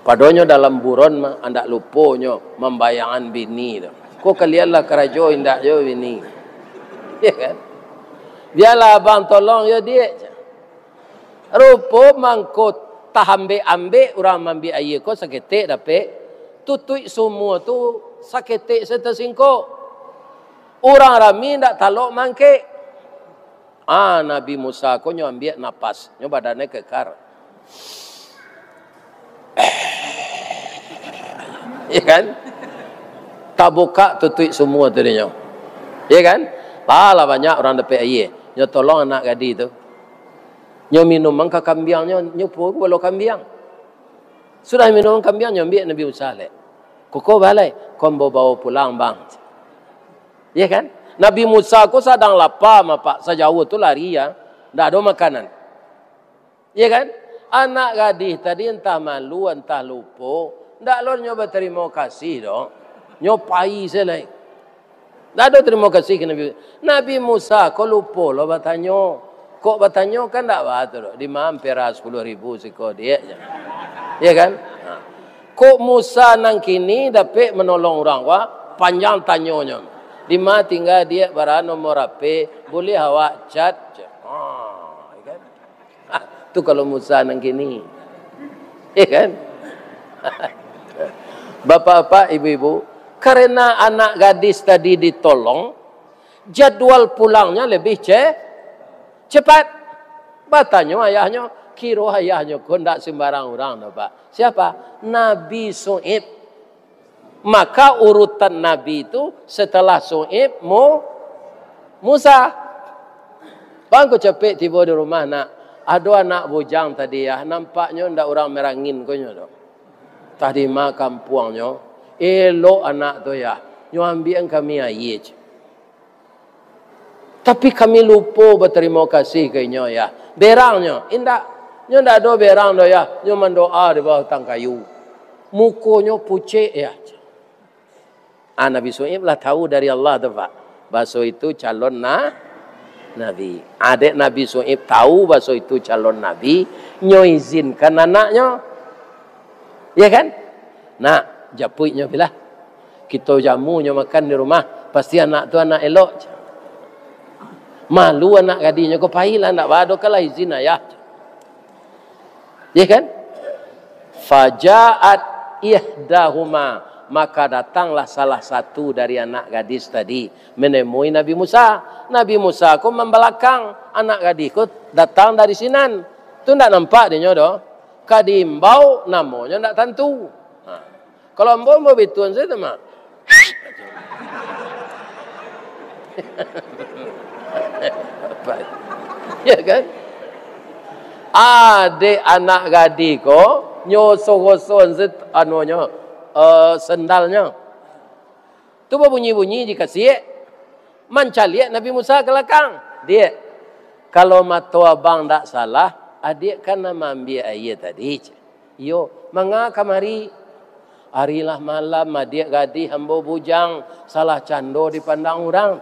Padahal dalam buron mah andak luponyo membayangan bini. Kok kalianlah kerajo indak jo bini. Ya kan? Biarlah abang tolong ya dia. Rupo mangkot tahambe-ambe orang mambi aye ko sakete dapat tutui semua tu sakete setasingko. Orang rami ndak talok mangke. Nabi Musa ko nyo ambil napas, nyo badannya kekar. Ya kan? Tak buka tutui semua tu dia. Ya kan? Lah banyak orang dapat aye. Nyo tolong anak gadis tu. Nyo minum mangka kambiang nyo pu bolo kambiang. Sudah minum kambiang nyo ambil Nabi Musa le. Koko balai kombo bawa pulang bang. Ya kan? Nabi Musa ko sedang lapar pak sejauh tu lari ya. Ndak ada makanan. Ya kan? Anak gadis tadi entah malu entah lupa. Ndak lor nyo berterima kasih dong. nyopai selai. Tak ada terima kasih ke Nabi. Nabi Musa, kau lupa lo bertanya. Kok bertanya kan tak betul. Di mampira 10,000 siko dia. Ya kan? Kok Musa nang kini dapat menolong orang wah panjang tanyanya. Di mana tinggal dia bara nomor HP, boleh awak chat. Ya kan? Tu kalau Musa nang kini. Ya kan? Bapak-bapak, ibu-ibu, karena anak gadis tadi ditolong, jadwal pulangnya lebih cepat. Batanya ayahnya, kira ayahnya kok tidak sembarang orang, Pak. Siapa? Nabi Shu'aib. Maka urutan Nabi itu setelah Shu'aib, Musa. Bangku cepet tiba di rumah nak. Ada anak bujang tadi ya, nampaknya ndak orang merangin konyo do. Tadi makan puangnya, elok anak tu ya, nyo ambil kami air. Tapi kami lupa berterima kasih ke nyo ya. Berangnya, indak, nyo ndak ada berang do ya, nyo mendoa di bawah tang kayu. Mukonya pucet ya. Nabi Shu'aib lah tahu dari Allah tu Pak. Bahasa itu calon Nabi. Adik Nabi Shu'aib tahu bahasa itu calon Nabi, nyo izinkan anaknya. Ya kan? Nak, japuitnya bila kita jamunya makan di rumah, pasti anak tu anak elok. Malu anak gadinya kau pahil anak bado kalah izin ayah. Ya kan? Faja'at ihdahuma, maka datanglah salah satu dari anak gadis tadi menemui Nabi Musa. Nabi Musa kau membelakang, anak gadis kau datang dari sinan. Tu ndak nampak dia nyodo. Kadimbau namanya ndak tentu. Kalau mbok betun saya tu mak. Ya kan? Adik anak gadis ko nyoso-ngoso anunya sendalnya. Tu bunyi-bunyi dikasih mancaliak Nabi Musa ke belakang. Dia kalau mata abang tak salah, adik kan nama ambil air tadi. Yo, manga kamari. Harilah malam adik gadis hamba bujang salah cando dipandang orang.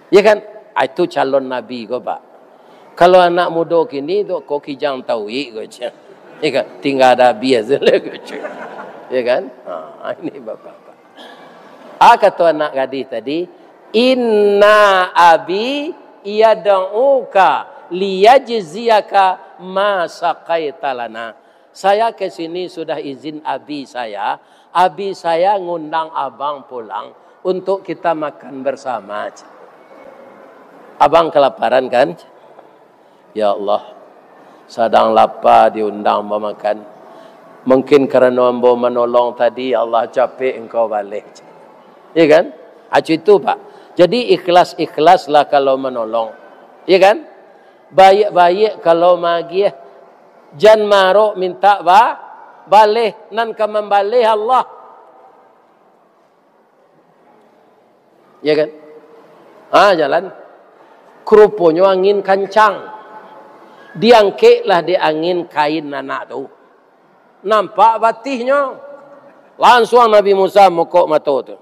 Ya kan? Itu calon Nabi ko Pak. Kalau anak muda kini tu kok kijang taui ko je. Ya kan? Tinggal ada biasa le ko je. Ya kan? Ini Bapak-bapak. Kata anak gadis tadi, inna abi yad'uka liyajziyaka ma saqaita lana. Saya ke sini sudah izin abi saya. Abi saya ngundang abang pulang untuk kita makan bersama. Abang kelaparan kan? Ya Allah, sedang lapar diundang makan. Mungkin kerana ambo menolong tadi Allah capek engkau balik. Ya kan? Itu Pak. Jadi ikhlas-ikhlaslah kalau menolong. Ya kan? Baik-baik kalau magi. Jan marok minta balik nan ka membalih Allah. Ya kan? Jalan. Kerupunyo angin kancang. Diangkeklah di angin kain anak tu. Nampak batihnya. Langsung Nabi Musa mokok mata tu.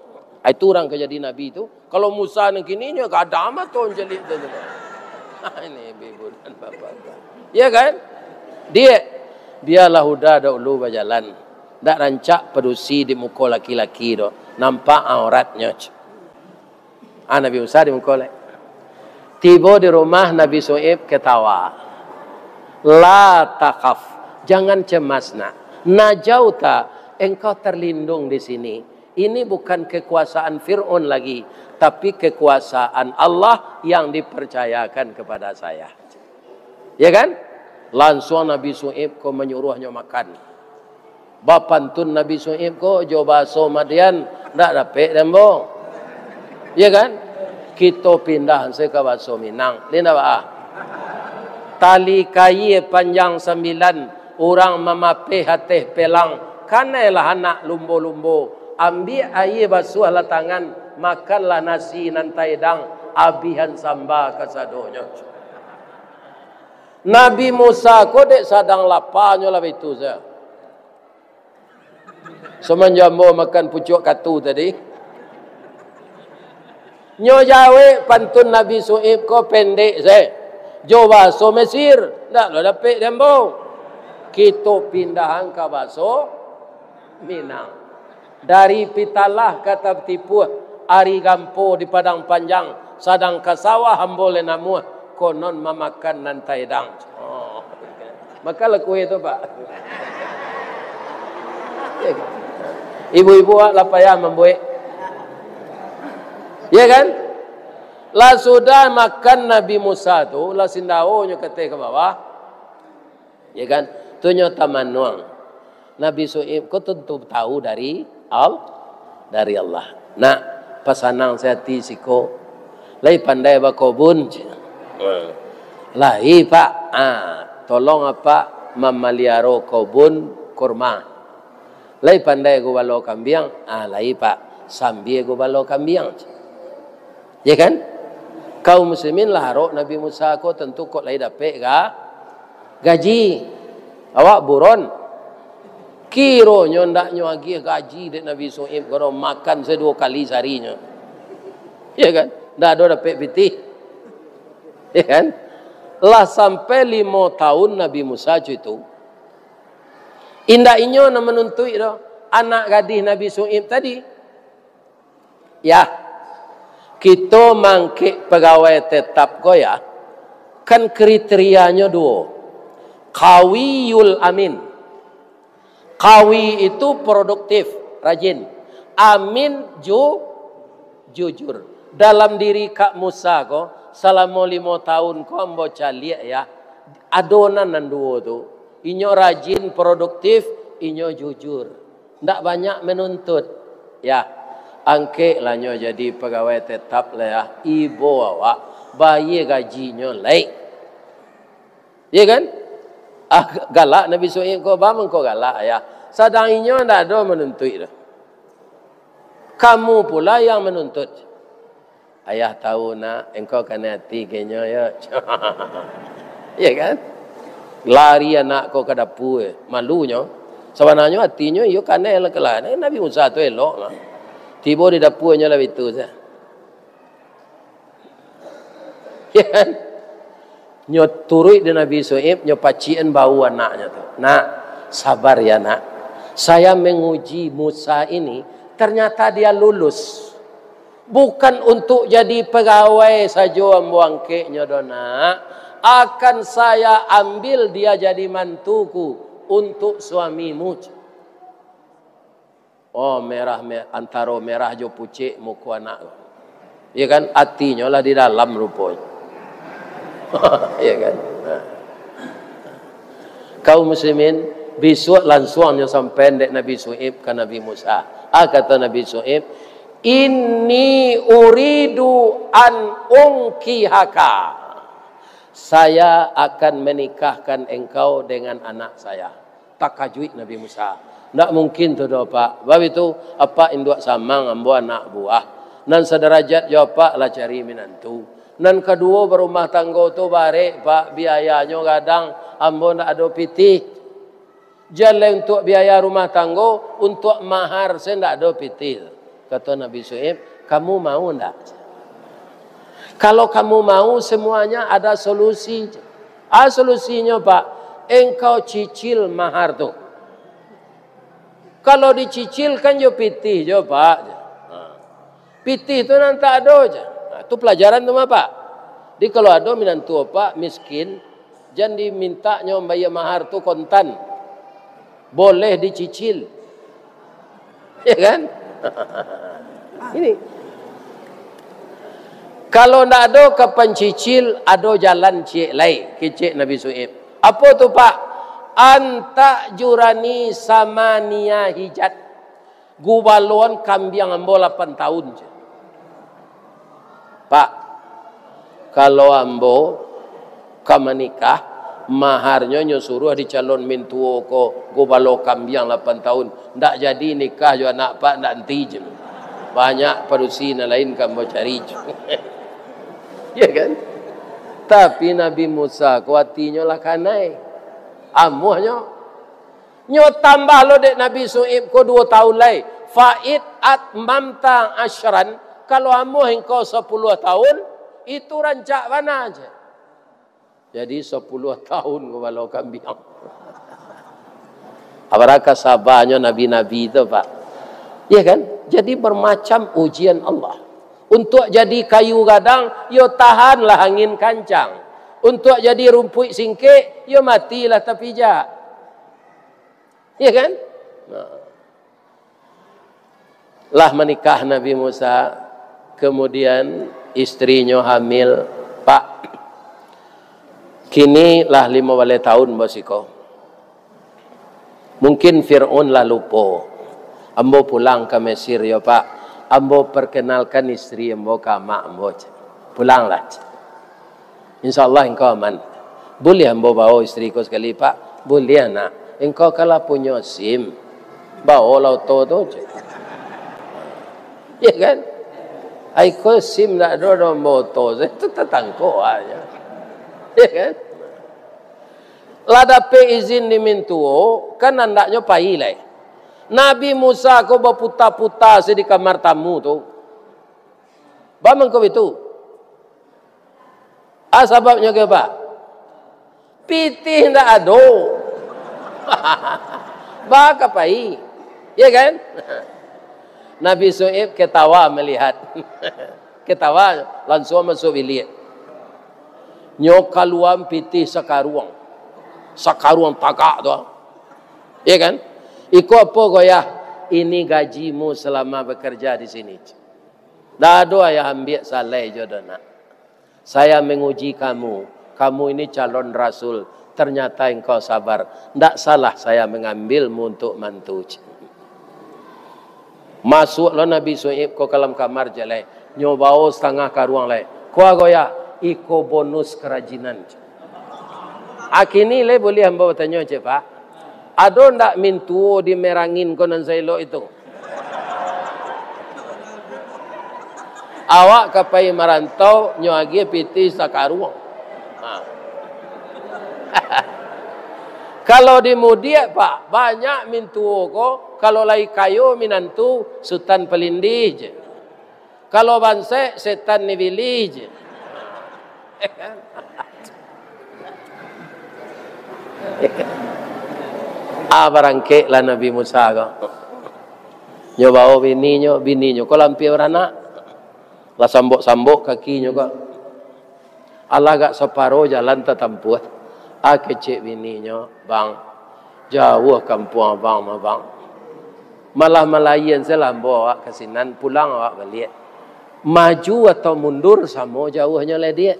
Itu orang kejadi Nabi tu. Kalau Musa nang kininya gak ada amat tu jelit tu. Ini ibu dan bapak. Ya kan? Dia biarlah udah dulu berjalan. Tak rancak pedusi di muka laki-laki tu. Nampak auratnya. Nabi Musa di muka. Tiba di rumah Nabi Shu'aib ketawa. La takhaf. Jangan cemas nak. Najauta. Engkau terlindung di sini. Ini bukan kekuasaan Fir'aun lagi. Tapi kekuasaan Allah yang dipercayakan kepada saya. Ya kan? Langsung Nabi Shu'aib ko menyuruhnya makan. Bapantun Nabi Shu'aib ko jo baso Madian ndak dapat dembo. Ya kan? Kita pindah ke baso Minang. Lina ba? Tali kayu panjang 9, orang memapih hati pelang. Kanailah anak lumbo-lumbo. Ambil air basuh lah tangan, makanlah nasi nantai dang, abihan samba kasadonya. Nabi Musa ko dek sadang laparnya lah itu saya. Semenjambo makan pucuk katu tadi. Nyo Jawa pantun Nabi Su'ib ko pendek saya. Jo baso Mesir, ndak lo dapet dembo. Kita pindahan ke baso Minang. Dari Pitalah kata tipu ari gampo di padang panjang, sadang ke sawah hambole namuh konon memakan nantai dang. Oh. Maka laku itu Pak. Ibu-ibu lah payah membuat. Ya kan? Lah sudah makan Nabi Musa tu, lah sindao nyo kete ke bawah. Ya kan? Tu nyo tamanuang. Nabi Su'ib ko tentu tahu dari Allah. Nak, pasanang saya ti siko. Lai pandai ba kobun. Lai Pak, tolong apa memeliara kobun kurma. Lai pandai go balo kambiang, lai Pak, sambil go balo kambiang. Ya kan? Kaum muslimin laharo Nabi Musa ko tentu kok lai dapet gaji. Awak buron. Kiro nyo ndak nyo agi gaji dek Nabi Su'ib kalau makan sedua kali seharinya. Ya kan? Ndak ada dapet pitih. Ya kan? Lah sampai 5 tahun Nabi Musa itu. Indah inyo na menuntut do anak gadis Nabi Su'ib tadi. Ya. Kita mangkik pegawai tetap goya. Kan kriterianya 2. Qawiyul amin. Qawi itu produktif, rajin. Amin jujur. Dalam diri Kak Musa ko selama 5 tahun ko ambo caliak ya. Adonan nan 2 tu. Inyo rajin, produktif, inyo jujur. Ndak banyak menuntut. Ya. Angke lah nyo jadi pegawai tetap lah ya. Ibu awak bayi gajinya lain. Ya kan? Galak Nabi Su'ib ko bang ko galak ya. Sadang inyo ndak ada menuntut dah. Kamu pula yang menuntut. Ayah tahu nak engkau kena hati kenyo ya. Ya kan? Lari anak kau ke dapur malunya. Sebenarnya hatinya yo kena lah kelah. Nabi Musa tu elok lah. Tiba di dapurnya lah itu saja. Ya kan? Nyo turut di Nabi Su'ib, nyo pacian bau anaknya tu. Nak, sabar ya nak. Saya menguji Musa ini, ternyata dia lulus. Bukan untuk jadi pegawai saja ambuang keknya dona. Akan saya ambil dia jadi mantuku untuk suamimu. Oh merah antara merah jo pucik muka anak. Ya kan? Hatinya lah di dalam rupanya. Ya kan? Kaum muslimin besok langsungnya sampai dek Nabi Su'ib ke Nabi Musa. Kata Nabi Su'ib, inni uridu an unkihaka. Saya akan menikahkan engkau dengan anak saya. Takajui Nabi Musa. Tak mungkin tu doa Pak. Sebab itu apa induk samang ambo anak buah. Nan sederajat jo Pak lah cari minantu. Nan kedua berumah tangga tu barek Pak biayanya kadang ambo ndak ada pitih. Jalan untuk biaya rumah tangga, untuk mahar saya ndak ada pitih. Kata Nabi Su'ib, kamu mau ndak? Kalau kamu mau semuanya ada solusi. Solusinya Pak, engkau cicil mahar tu. Kalau dicicil kan jo pitih jo Pak. Pitih tu nanti ada aja. Itu pelajaran tu mah Pak. Di kalau ada minantu Pak miskin, jangan diminta nyo bayar mahar tu kontan. Boleh dicicil. Ya kan? Ini. Kalau ndak ada kapan cicil, ada jalan cik lain. Kecik Nabi Su'ib. Apa tu Pak? Anta jurani samania hijat. Gubalon kambiang ambo 8 tahun. Pak, kalau ambo kamanikah, maharnya nyo suruh di calon mintuo ko gubalo kambiang 8 tahun. Ndak jadi nikah jo anak Pak ndak enti je. Banyak parusi lain kambo cari. Ya kan? Tapi Nabi Musa kuatinya lah kanai. Amuhnya. Nyo tambah lo dek Nabi Su'ib ko 2 tahun lagi. Fa'id at mamta asyran. Kalau amu engkau 10 tahun, itu rancak mana aja. Jadi 10 tahun ko walau kambing. Apakah sabarnya Nabi-Nabi itu Pak? Ya kan? Jadi bermacam ujian Allah. Untuk jadi kayu gadang, yo tahanlah angin kancang. Untuk jadi rumput singkik, yo matilah terpijak. Ya kan? Lah menikah Nabi Musa, kemudian istrinya hamil, Pak. Kini lah 15 tahun bosiko. Mungkin Fir'aun lah lupa. Ambo pulang ke Mesir ya Pak. Ambo perkenalkan istri ambo ke mak ambo. Pulanglah. InsyaAllah engkau aman. Boleh ambo bawa istriku sekali Pak? Boleh anak. Engkau kalau punya SIM, bawa lauto tu. Ya kan? Aku SIM tak ada motor. Itu tetangko aja. Ya kan? Lah dapat izin dimintuo, kan andaknya pailai. Nabi Musa kau berputar-putar di kamar tamu tu. Bagaimana kau itu? Sebabnya ke Pak? Pitih tak ada. Baka pai. Ya kan? Nabi Su'ib ketawa melihat. Ketawa langsung masuk bilik. Nyok kaluan pitih sakaruang. Sakaruang tagak tu. Ya kan? Iko apa goyah? Ini gajimu selama bekerja di sini. Dah ada ayah ambil salai jodoh nak. Saya menguji kamu. Kamu ini calon rasul. Ternyata engkau sabar. Tak salah saya mengambilmu untuk mantu. Masuklah Nabi Su'ib ke dalam kamar jelai. Nyobao setengah karuang lai. Kuah goya. Iko bonus kerajinan. Akini le boleh hamba bertanya cik Pak. Ada ndak mintuo di merangin konan sailo itu? Awak kapai merantau nyoagi piti sakaruang. Kalau di Mudiak Pak, banyak mintuo ko. Kalau lai kayu minantu, sultan pelindih je. Kalau bansek, setan nivili je. Barangke lah Nabi Musa ko. Nyobao bininya. Ko lampi beranak. Lah sambok-sambok kakinya ko. Allah gak separuh jalan tetampuh. Kecik bininya, bang, jauh kampung abang, bang. Malah Malayan saya bawa ke sinan, pulang awak balik. Maju atau mundur sama jauhnya le dia.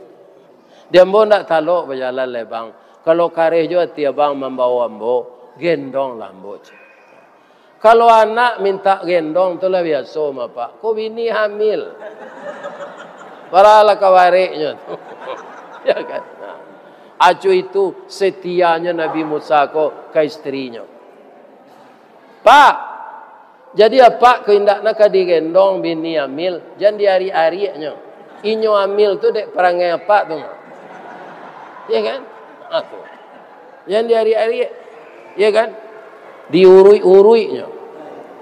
Dia mau nak taluk berjalan le bang. Kalau kareh juga tiap bang membawa ambo, gendong lah ambo. Kalau anak minta gendong tu lah biasa mah Pak. Kau bini hamil. Paralah kawariknya tu. Ya kan? Acu itu setianya Nabi Musa ko ke istrinya. Pak, jadi apa kehendaknya ka digendong bini hamil, jangan diari-arinya. Inyo hamil tu dek perangai apa tu? Ya kan? Aku. Jangan diari-ari. Ya kan? Diurui-uruinya.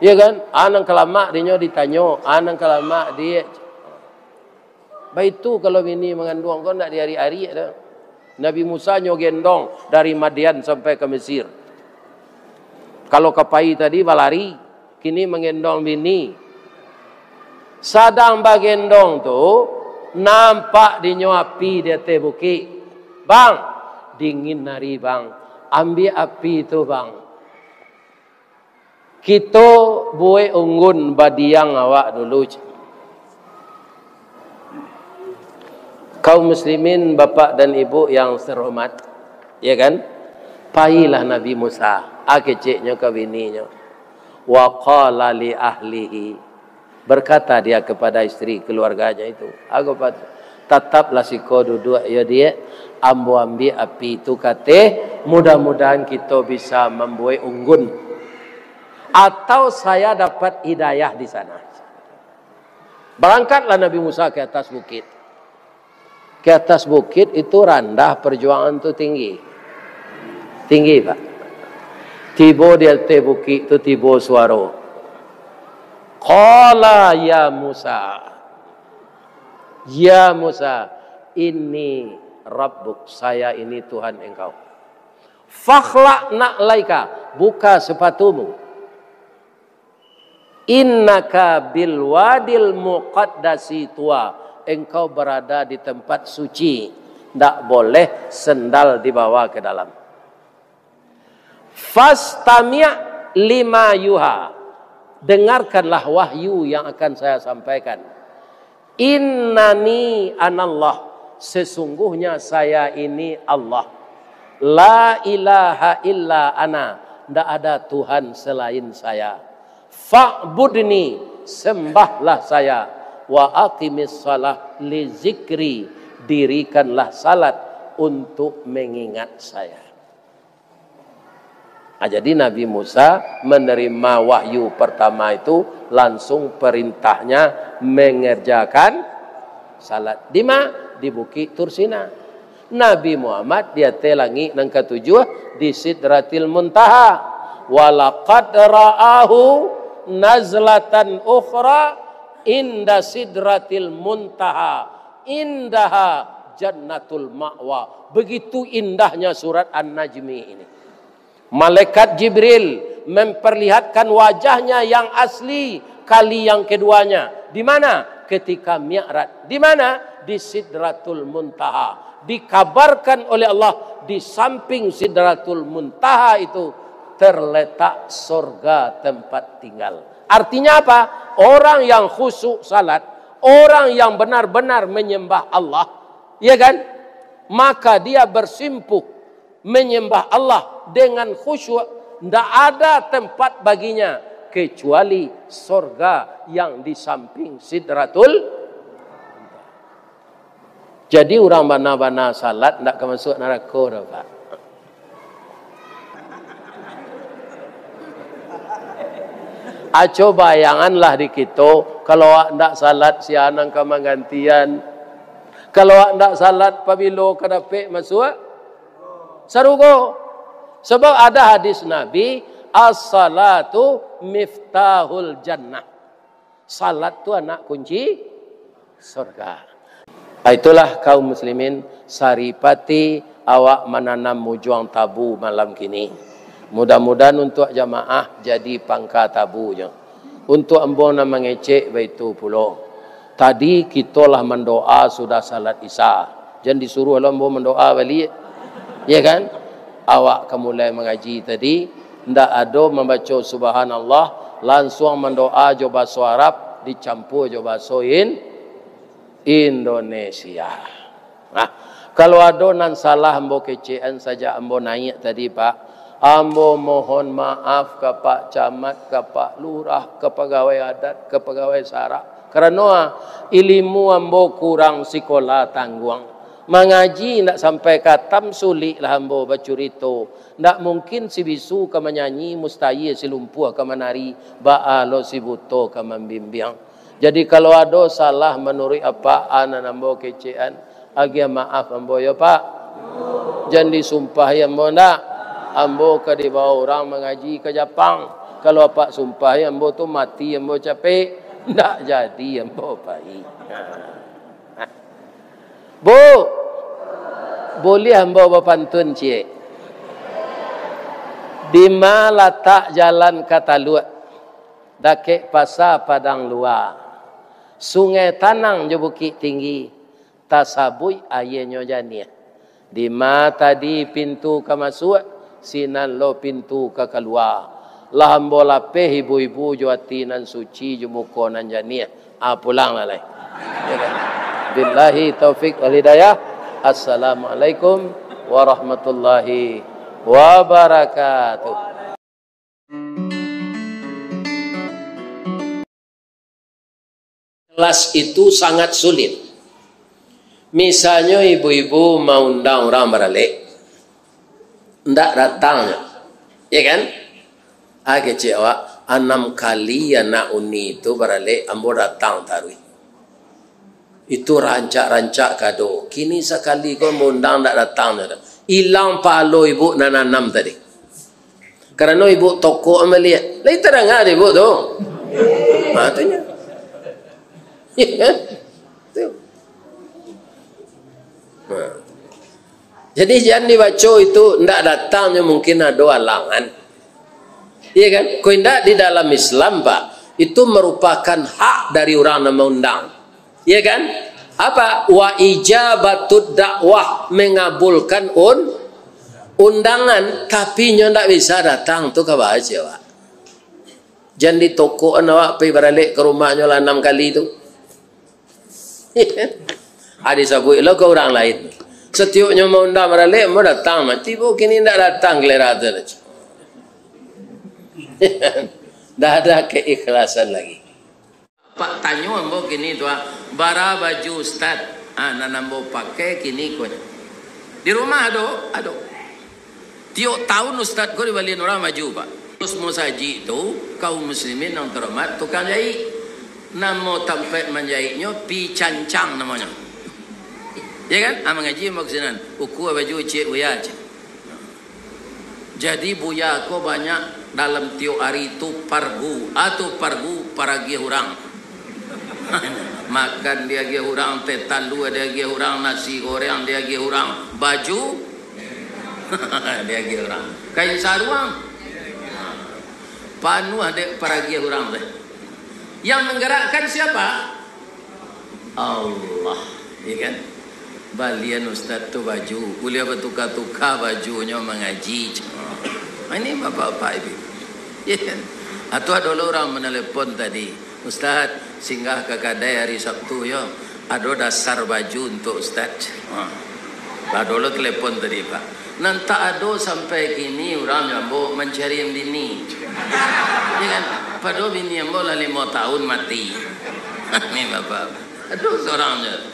Ya kan? Anang kelamak dinyo ditanyo, anang kelamak dia. Baik itu kalau bini mengandung kau nak diari-ari dah. Nabi Musa nyogendong dari Madian sampai ke Mesir. Kalau kapai tadi balari, kini mengendong bini. Sadang bagendong tu nampak di api di atas bukit. Bang, dingin hari bang. Ambil api tu bang. Kita buat unggun badiang awak dulu. Kaum muslimin, bapak dan ibu yang terhormat, ya kan? Pailah Nabi Musa, keciknya ke bininya. Wa qala li ahlihi. Berkata dia kepada istri keluarganya itu, aku tetaplah siko duduk ya dia, ambil api itu kate, mudah-mudahan kita bisa membuat unggun. Atau saya dapat hidayah di sana. Berangkatlah Nabi Musa ke atas bukit. Ke atas bukit itu rendah, perjuangan itu tinggi. Tinggi Pak. Tiba dia tebuki tu tiba suara. Qala ya Musa. Ya Musa, ini Rabbuk, saya ini Tuhan engkau. Fakhlaq na'laika, buka sepatumu. Innaka bil wadil muqaddasi tua, engkau berada di tempat suci, tidak boleh sendal dibawa ke dalam. Fastami' lima yuha, dengarkanlah wahyu yang akan saya sampaikan. Innani anallah, sesungguhnya saya ini Allah. La ilaha illa ana, tidak ada Tuhan selain saya. Fa'budni, sembahlah saya. Wa aqimis salah li zikri, dirikanlah salat untuk mengingat saya. Nah, jadi Nabi Musa menerima wahyu pertama itu langsung perintahnya mengerjakan salat. Di mana? Di Bukit Tursina. Nabi Muhammad dia telangi nang ketujuh di Sidratil Muntaha. Walaqad ra'ahu nazlatan ukhra inda Sidratil Muntaha. Indaha jannatul ma'wa. Begitu indahnya surat An-Najmi ini. Malaikat Jibril memperlihatkan wajahnya yang asli kali yang keduanya. Di mana? Ketika Mi'raj. Di mana? Di Sidratul Muntaha. Dikabarkan oleh Allah di samping Sidratul Muntaha itu terletak surga tempat tinggal. Artinya apa? Orang yang khusyuk salat, orang yang benar-benar menyembah Allah, ya kan? Maka dia bersimpuh menyembah Allah dengan khusyuk, tidak ada tempat baginya kecuali surga yang di samping Sidratul. Jadi orang bana-bana salat tidak akan masuk neraka dah, Pak. Aco bayanganlah di kita, kalau tidak salat si anang kemangantian, kalau tidak salat pabilo kadapek masuk sarugo. Sebab ada hadis Nabi, as-salatu miftahul jannah. Salat tu anak kunci surga. Itulah kaum muslimin, saripati awak menanam mujuang tabu malam kini. Mudah-mudahan untuk jamaah jadi pangka tabunya. Untuk ambo nak mengecek begitu pula. Tadi kita lah mendoa sudah salat Isya. Jangan disuruh lah ambo mendoa balik. Ya kan? Awak kemulai mengaji tadi, ndak ada membaca subhanallah, langsung mendoa jo bahasa Arab dicampur jo bahasa Indonesia. Nah, kalau ada nan salah ambo kecean saja ambo naik tadi Pak. Ambo mohon maaf ke Pak Camat, ke Pak Lurah, ke pegawai adat, ke pegawai sara. Kerana ilmu ambo kurang sekolah tangguang. Mengaji nak sampai katam sulit lah ambo bacurito. Nak mungkin si bisu ke menyanyi, mustahil si lumpuh ke menari, ba'alo si buto ke membimbing. Jadi kalau ada salah menurut apa anak ambo kecean, agi maaf ambo ya Pak. Jangan disumpah ya ambo ndak. Ambo ke di bawah orang mengaji ke Jepang. Kalau Pak sumpah ya ambo tu mati ambo capek, ndak jadi ambo baik. Bu, boleh ambo berpantun cik. Di mana letak jalan Kataluat, dakek pasar Padang Luar. Sungai Tanang je Bukit Tinggi, tasabui ayenyo jania. Di mana tadi pintu ke masuk, sinan lo pintu ke keluar. Lah ambo lapeh ibu-ibu juatinan suci jumuko nan jania. Pulang lah lai. Billahi taufik wal hidayah. Assalamualaikum warahmatullahi wabarakatuh. Kelas itu sangat sulit. Misalnya ibu-ibu mau undang orang beralik, ndak datang, ya kan? Kecik awak 6 kali anak uni itu beralik, ambo datang tarui. Itu rancak-rancak kado. Kini sekali kau mengundang tak datang. Hilang palo ibu nananam tadi. Karena ibu toko melihat, lain terang ibu tu. Matanya. Ya. Jadi jangan dibaca itu ndak datangnya mungkin ada halangan. Iya kan? Kau ndak di dalam Islam, Pak, itu merupakan hak dari orang yang mengundang. Iya kan? Apa? Wa ijabatud dakwah, mengabulkan undangan, tapi nyo ndak bisa datang tu ke baca, Pak. Jangan di toko awak pergi balik ke rumahnya lah 6 kali tu. Adik sabuk lo ke orang lain. Setiupnya mau undang balik, mau datang. Tiba kini tidak datang kelerata. Dah ada keikhlasan lagi. Pak tanya ambo kini tu, bara baju ustad, nanambo pakai kini kau. Di rumah ada. Tiap tahun ustad kau dibalikin orang maju, Pak. Terus mau saji itu, kaum muslimin yang terhormat, tukang jahit. Nama tempat menjahitnya pi cancang namanya. Ya kan? Mengaji maksudnya uku baju cik buya. Jadi buya ko banyak dalam tiap hari itu pargu atau pargu para gia orang. Makan dia gia orang, teh talu dia gia orang, nasi goreng dia gia orang, baju dia gia orang. Kain sarung panuh ada para gia orang teh. Yang menggerakkan siapa? Allah, ya kan? Balian ustaz tu baju, kuliah bertukar-tukar bajunya mengaji. Ini bapak-bapak ibu, ya kan? Atau ada orang menelepon tadi, ustaz singgah ke kedai hari Sabtu ya, ada dasar baju untuk ustaz. Ada orang telepon tadi, Pak. Nanti ada sampai kini orang jambu mencari yang bini, ya kan? Padahal bini yang boleh 5 tahun mati. Ini bapak, aduh seorangnya.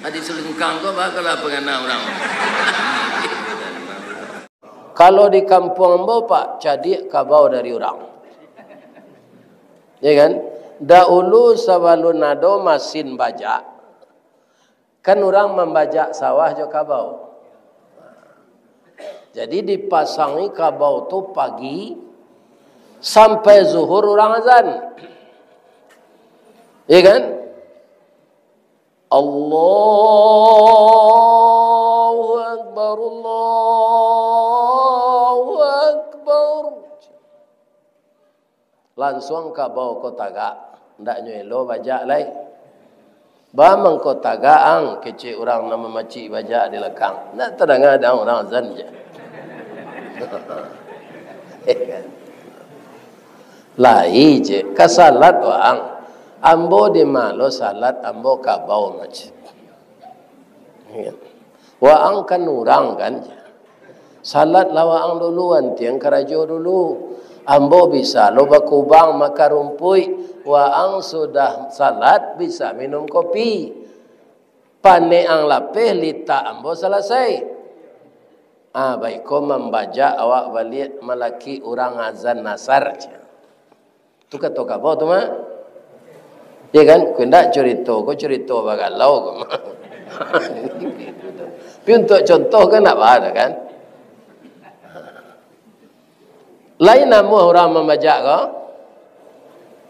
Adik selingkang kau bakalah pengenal orang. Kalau di kampung ambo, Pak, jadi kabau dari orang. Ya kan? Dahulu sebelum ada mesin bajak, kan orang membajak sawah jo kabau. Jadi dipasangi kabau tu pagi sampai zuhur orang azan. Ya kan? Allahu Akbar, Allahu Akbar. Langsung kabau kota gak, ndak nyelo bajak lai. Bamang kota gaang kecil orang nama macik bajak di lekang. Ndak terdengar ada orang azan je. Lai je, kasalat orang. Ambo di malo salat, ambo kabau macam. Wa ang kan urang kan. Salat lawa ang duluan, tiang karajo dulu. Ambo bisa lo bakubang makarumpui. Wa ang sudah salat bisa minum kopi. Pane ang lapeh lita ambo selesai. Baik ko membaca awak balik melaki orang azan nasar. Tu kata kabau tu mah. Ya kan, kau nak cerita bagalau kau. Tapi untuk contoh kan nak ada kan? Lain nama orang membajak kau?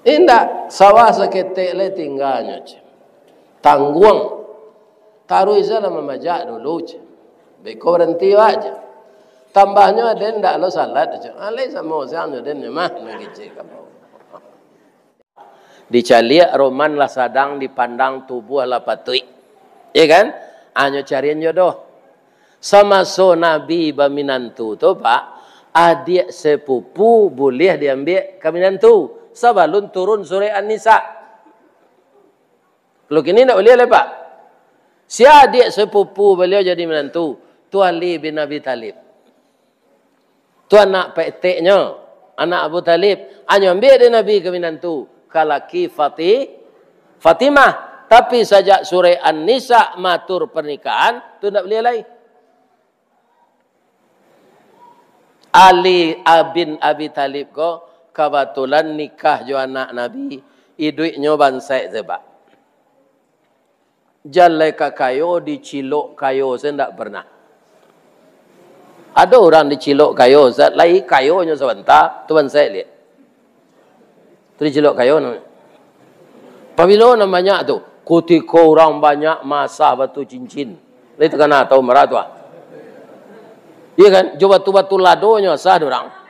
Tidak, sawah seketik le tinggalnya. Tangguang, taruh isalah membajak dulu. Beko berhenti aja. Tambahnya ada tidak lo salat. Alai sama orang ada memang mengicik kamu. Dicaliak roman lah sadang dipandang tubuh lah patui. Ya kan? Hanya carian jodoh. Sama so Nabi baminantu tu, Pak. Adik sepupu boleh diambil kaminantu. Sebelum turun surah An-Nisa. Kalau kini tak boleh lah, Pak. Si adik sepupu beliau jadi menantu. Tu Ali bin Abi Talib. Tu anak peteknya. Anak Abu Talib. Hanya ambil dia Nabi kaminantu. Kalaki Fatimah, tapi sejak surah An-Nisa matur pernikahan tu tak boleh lagi. Ali bin Abi Talib ko kebetulan nikah jo anak Nabi, iduiknya bansai sebab jalai ka kayo dicilok kayo saya tak pernah. Ada orang dicilok kayu, Ustaz, lai kayunya sebentar, tuan saya lihat. Itu dicilok kayu namanya. Apabila namanya tu, ketika orang banyak masa batu cincin. Itu kan tahu merah tu. Iya kan, coba tu batu ladonya sah orang.